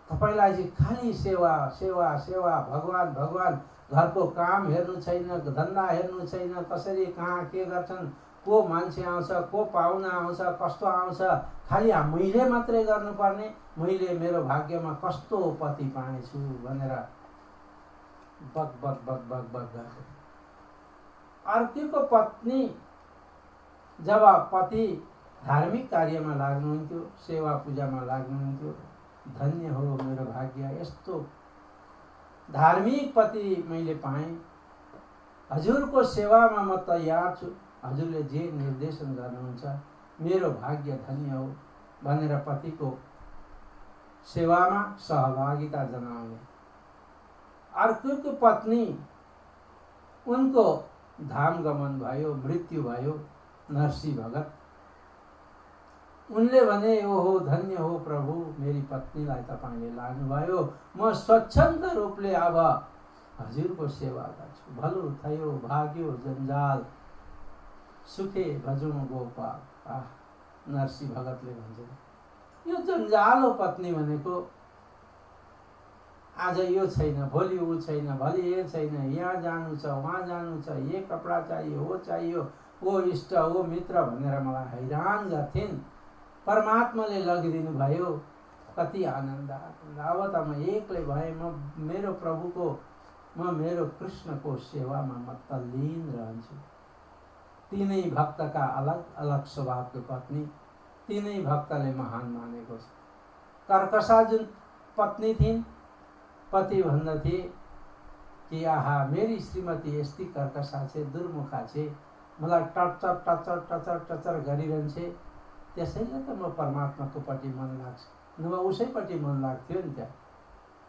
तपाईलाई चाहिँ खाली सेवा सेवा सेवा, भगवान भगवान, घरको काम हेर्नु छैन, धन्दा हेर्नु छैन, कसरी कहाँ के गर्छन्, को मान्छे आउँछ, को पाहुना आउँछ, कस्तो आउँछ, खाली मैले मात्रै गर्नुपर्ने, मैले मेरो भाग्यमा कस्तो पति पाएछु भनेर बक बक बक बक बक गर्छ। अर्कीको पत्नी जब पति धार्मिक कार्यमा लाग्नुहुन्थ्यो, सेवा पूजामा लाग्नुहुन्थ्यो, धन्य हो मेरो भाग्य, यस्तो धार्मिक पति मैले पाएँ, हजुरको सेवामा म तयार छु, हजुरले जे निर्देशन गर्नुहुन्छ मेरो भाग्य धन्य हो भनेर पतिको सेवामा सहभागिता जनाउने। अर्कोको पत्नी, उनको धाम गमन भयो, मृत्यु भयो, नरसी भगत। उनले भने ओहो धन्य हो प्रभु, मेरी पत्नीलाई तपाईले लानुभयो, म स्वच्छन्द रूपले अब हजुरको सेवा गर्छु। भलो थयो भाग्यो जन्जाल, सुखे भजौँ गोपाल। नरसी भगतले भन्छ यो जन्जाल हो पत्नी भनेको। आज यो छैन, भोलि ऊ छैन, भोलि ये छैन, यहाँ जानु छ, वहाँ जानु छ, ये कपडा चाहियो, वो चाहियो, वो इष्ट, वो मित्र भनेर मलाई हैरान गर्थिन्। परमात्माले लगिदिनु भयो, कति आनन्द आनन्द। अब त म एक्लै भएँ, म मेरो प्रभुको, म मेरो कृष्णको सेवामा म तल्लीन रहन्छु। तीनै भक्तका अलग अलग स्वभावको पत्नी, तीनै भक्तले महान मानेको छ। कर्कशा जुन पत्नी थिइन्, पति भन्दथे कि आहा मेरी श्रीमती यस्ती कर्कशा छे, दुर्मुखा छे, मलाई टचर टचर टचर टचर गरिरहन्छे, त्यसैले त म परमात्माको पट्टि मन लाग्छ, नभए उसैपट्टि मन लाग्थ्यो नि। त्यहाँ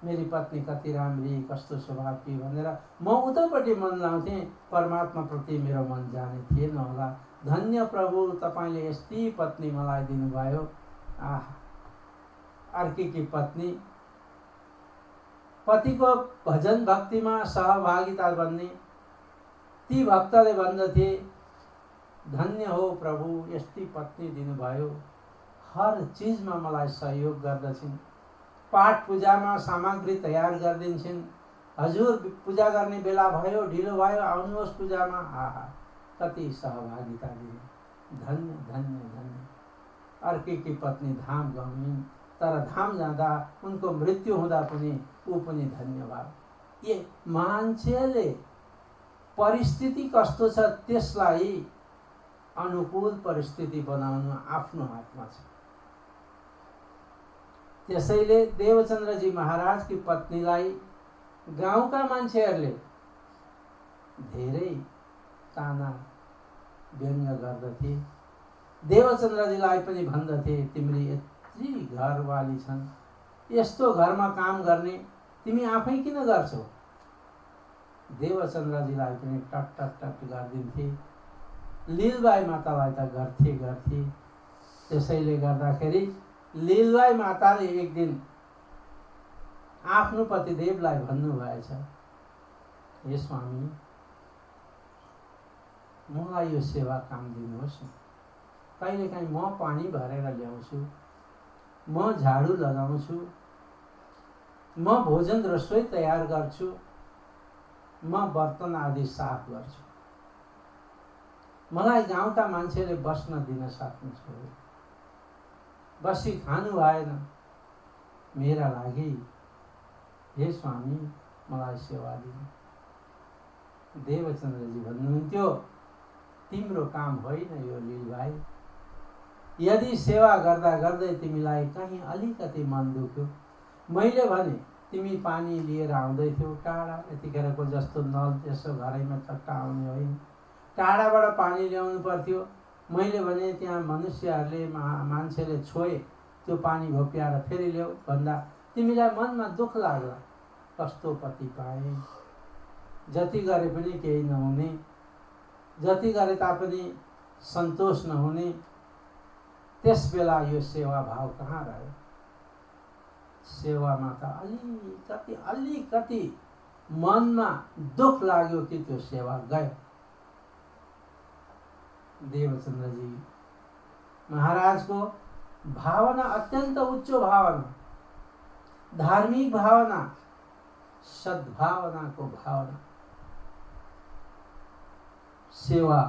मेरी पत्नी कति राम्री, कस्तो स्वभावकी भनेर म उतैपट्टि मन लाउँथेँ, परमात्माप्रति मेरो मन जाने थिएन होला। धन्य प्रभु, तपाईँले यस्ती पत्नी मलाई दिनुभयो। अर्कीकी पत्नी पतिको भजन भक्तिमा सहभागिता बन्ने। ती भक्तले भन्दथे धन्य हो प्रभु, यस्ती पत्नी दिनुभयो, हर चिजमा मलाई सहयोग गर्दछिन्, पाठ पूजामा सामग्री तयार गरिदिन्छन्, हजुर पूजा गर्ने बेला भयो, ढिलो भयो, आउनुहोस् पूजामा, आहा कति सहभागिता दिने। धन्य धन्य धन्य। अर्कीकी पत्नी धाम गइन्, तर धाम जाँदा उनको मृत्यु हुँदा पनि ऊ पनि धन्य भयो। ए मान्छेले परिस्थिति कस्तो छ त्यसलाई अनुकूल परिस्थिति बनाउनु आफ्नो हातमा छ। त्यसैले देवचन्द्रजी महाराजकी पत्नीलाई गाउँका मान्छेहरूले धेरै ताना व्यङ्ग गर्दथे। देवचन्द्रजीलाई पनि भन्दथे, तिम्री यत्रो घरवाली छन्, यस्तो घरमा काम गर्ने तिमी आफै किन गर्छौ? देवचन्द्रजीलाई पनि टट टट टट गरिदिन्थे। लीलबाई मातालाई त गर्थे। त्यसैले गर्दाखेरि लीलबाई माताले एक दिन आफ्नो पतिदेवलाई भन्नुभएछ, हे स्वामी, मलाई यो सेवा काम दिनुहोस् न। कहिलेकाहीँ म पानी भरेर ल्याउँछु, म झाडु लगाउँछु, म भोजन रसोई तयार गर्छु, म बर्तन आदि साफ गर्छु। मलाई गाउँका मान्छेले बस्न दिन सक्नुहुन्छ, बसी खानु भएन। मेरा लागि हे स्वामी मलाई सेवा दिनु। देवचन्द्रजी भन्नुहुन्थ्यो, तिम्रो काम होइन यो लीलबाई। यदि सेवा गर्दा गर्दै तिमीलाई कहीँ अलिकति मन दुख्यो, मैले भने तिमी पानी लिएर आउँदैथ्यौ टाढा, यतिखेरको जस्तो नल यसो घरैमा चट्ट आउने होइन, टाढाबाट पानी ल्याउनु पर्थ्यो। मैले भने त्यहाँ मनुष्यहरूले मान्छेले छोए, त्यो पानी घोप्याएर फेरि ल्याऊ भन्दा तिमीलाई मनमा दुःख लाग्ला। कस्तो पति पाए, जति गरे पनि केही नहुने, जति गरे तापनि सन्तोष नहुने। त्यस बेला यो सेवा भाव कहाँ रह्यो? सेवामा त अलिकति मनमा दुःख लाग्यो कि त्यो सेवा गयो। देवचन्द्रजी महाराजको भावना अत्यन्त उच्च भावना, धार्मिक भावना, सद्भावनाको भावना। सेवा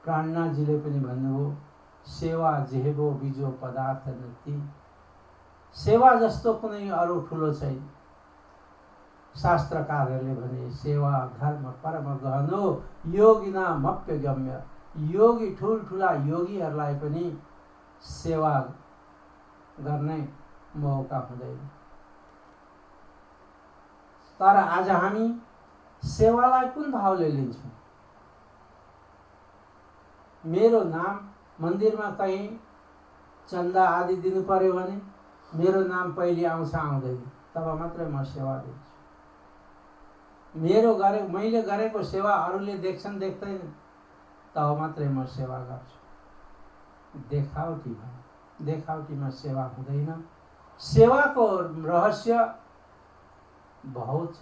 प्राणनाथजीले पनि भन्नुभयो, सेवा जेहेबो बिजो पदार्थ नति। सेवा जस्तो कुनै अरू ठुलो छैन। शास्त्रकारहरूले भने सेवा धर्म परम गहनो योगिनामप्यगम्य। योगी ठुल्ठुला योगीहरूलाई पनि सेवा गर्ने मौका हुँदैन। तर आज हामी सेवालाई कुन भावले लिन्छौँ? मेरो नाम मन्दिरमा कहीँ चन्दा आदि दिनु पर्यो भने मेरो नाम पहिले आउँछ आउँदैन, तब मात्रै म सेवा दिन्छु। मैले गरेको सेवा अरूले देख्छन् देख्दैनन्, तब मात्रै म सेवा गर्छु। देखावटीमा सेवा हुँदैन। सेवाको रहस्य बहुत छ।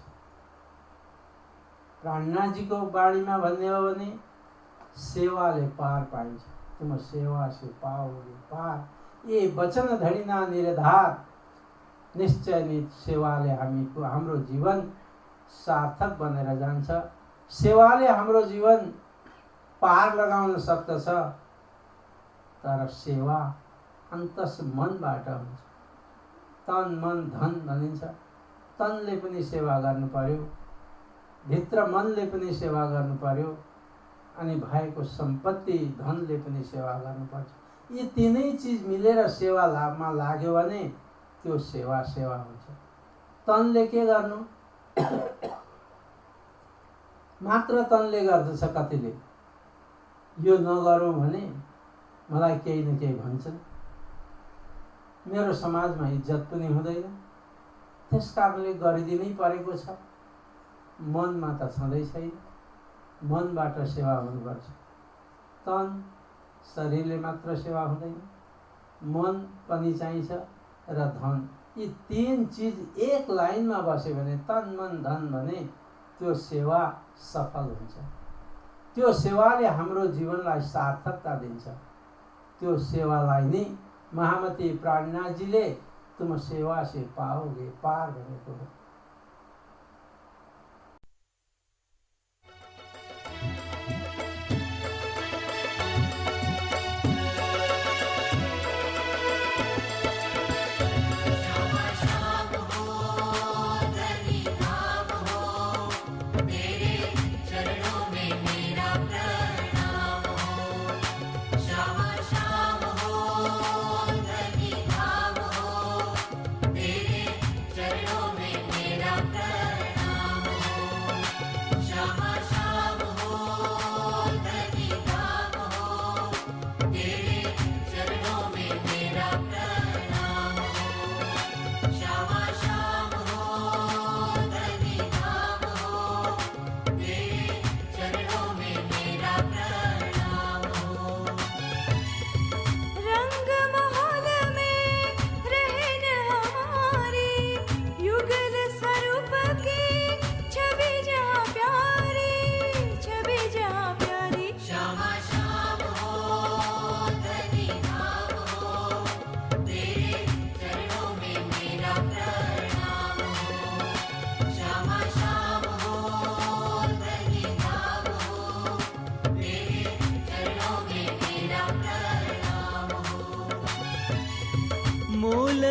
प्राणनाथजीको बाणीमा भन्ने हो भने सेवाले पार पाइन्छ। तुम सेवा से पाओगे पार, ये वचन धरिना निराधार। निश्चय नै सेवाले हाम्रो जीवन सार्थक बनेर जान्छ। सेवाले हाम्रो जीवन पार लगाउन सक्दछ। तर सेवा अन्तस मनबाट हुन्छ। तन मन धन भनिन्छ। तनले पनि सेवा गर्नु पर्यो, भित्र मनले पनि सेवा गर्नु पर्यो, अनि भएको सम्पत्ति धनले पनि सेवा गर्नुपर्छ। यी तीनै चिज मिलेर सेवामा लाग्यो भने त्यो सेवा हुन्छ। तनले के गर्नु? मात्र तनले गर्दछ। कतिले यो नगरौँ भने मलाई केही न केही भन्छन्, मेरो समाजमा इज्जत पनि हुँदैन, त्यस कारणले गरिदिनै परेको छ। मनमा त छँदै छैन। मनबाट सेवा हुनुपर्छ। तन शरीरले मात्र सेवा हुँदैन, मन पनि चाहिन्छ र धन। यी तीन चिज एक लाइनमा बस्यो भने, तन मन धन भने, त्यो सेवा सफल हुन्छ। त्यो सेवाले हाम्रो जीवनलाई सार्थकता दिन्छ। त्यो सेवालाई नै महामती प्राणनाथजीले तुम सेवा से पाओगे पार भनेको हो।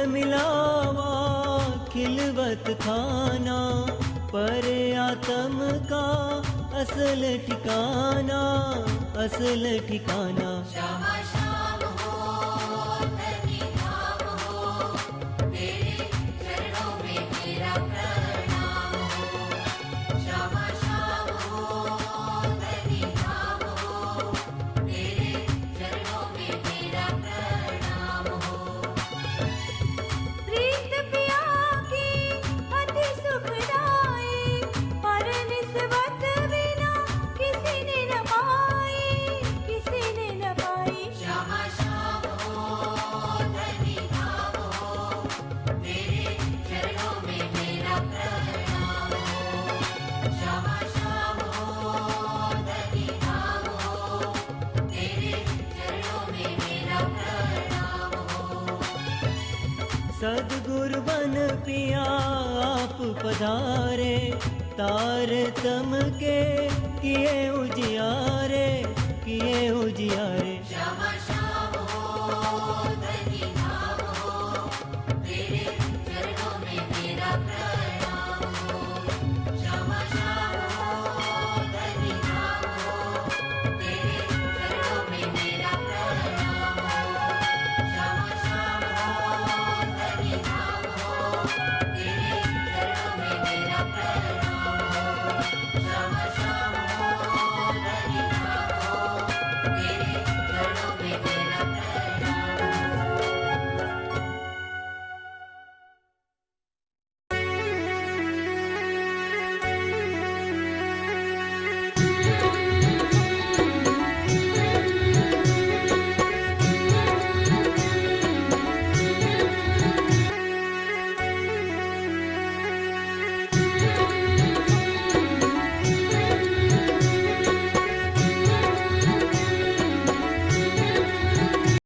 मिलावा खिलवत खाना, पर आत्म का असल ठिकाना, असल ठिकाना। श्यामा श्याम हो धनी धाम हो, तेरे चरणों में मेरा प्रणाम हो। श्यामा श्याम हो धनी धाम हो, तेरे चरणों में मेरा प्रणाम हो। प्रीत पिया की अति सुखदाई, पर निस्बत बिना किसी ने न पाई, किसी ने न पाई। श्यामा श्याम हो धनी धाम हो, तेरे चरणों में मेरा प्रणाम हो। श्यामा श्याम हो धनी धाम हो, तेरे चरणों में मेरा प्रणाम हो। सद्गुरु बन पिया आप पधारे, तार तम के किए उजियारे, किए उजियारे।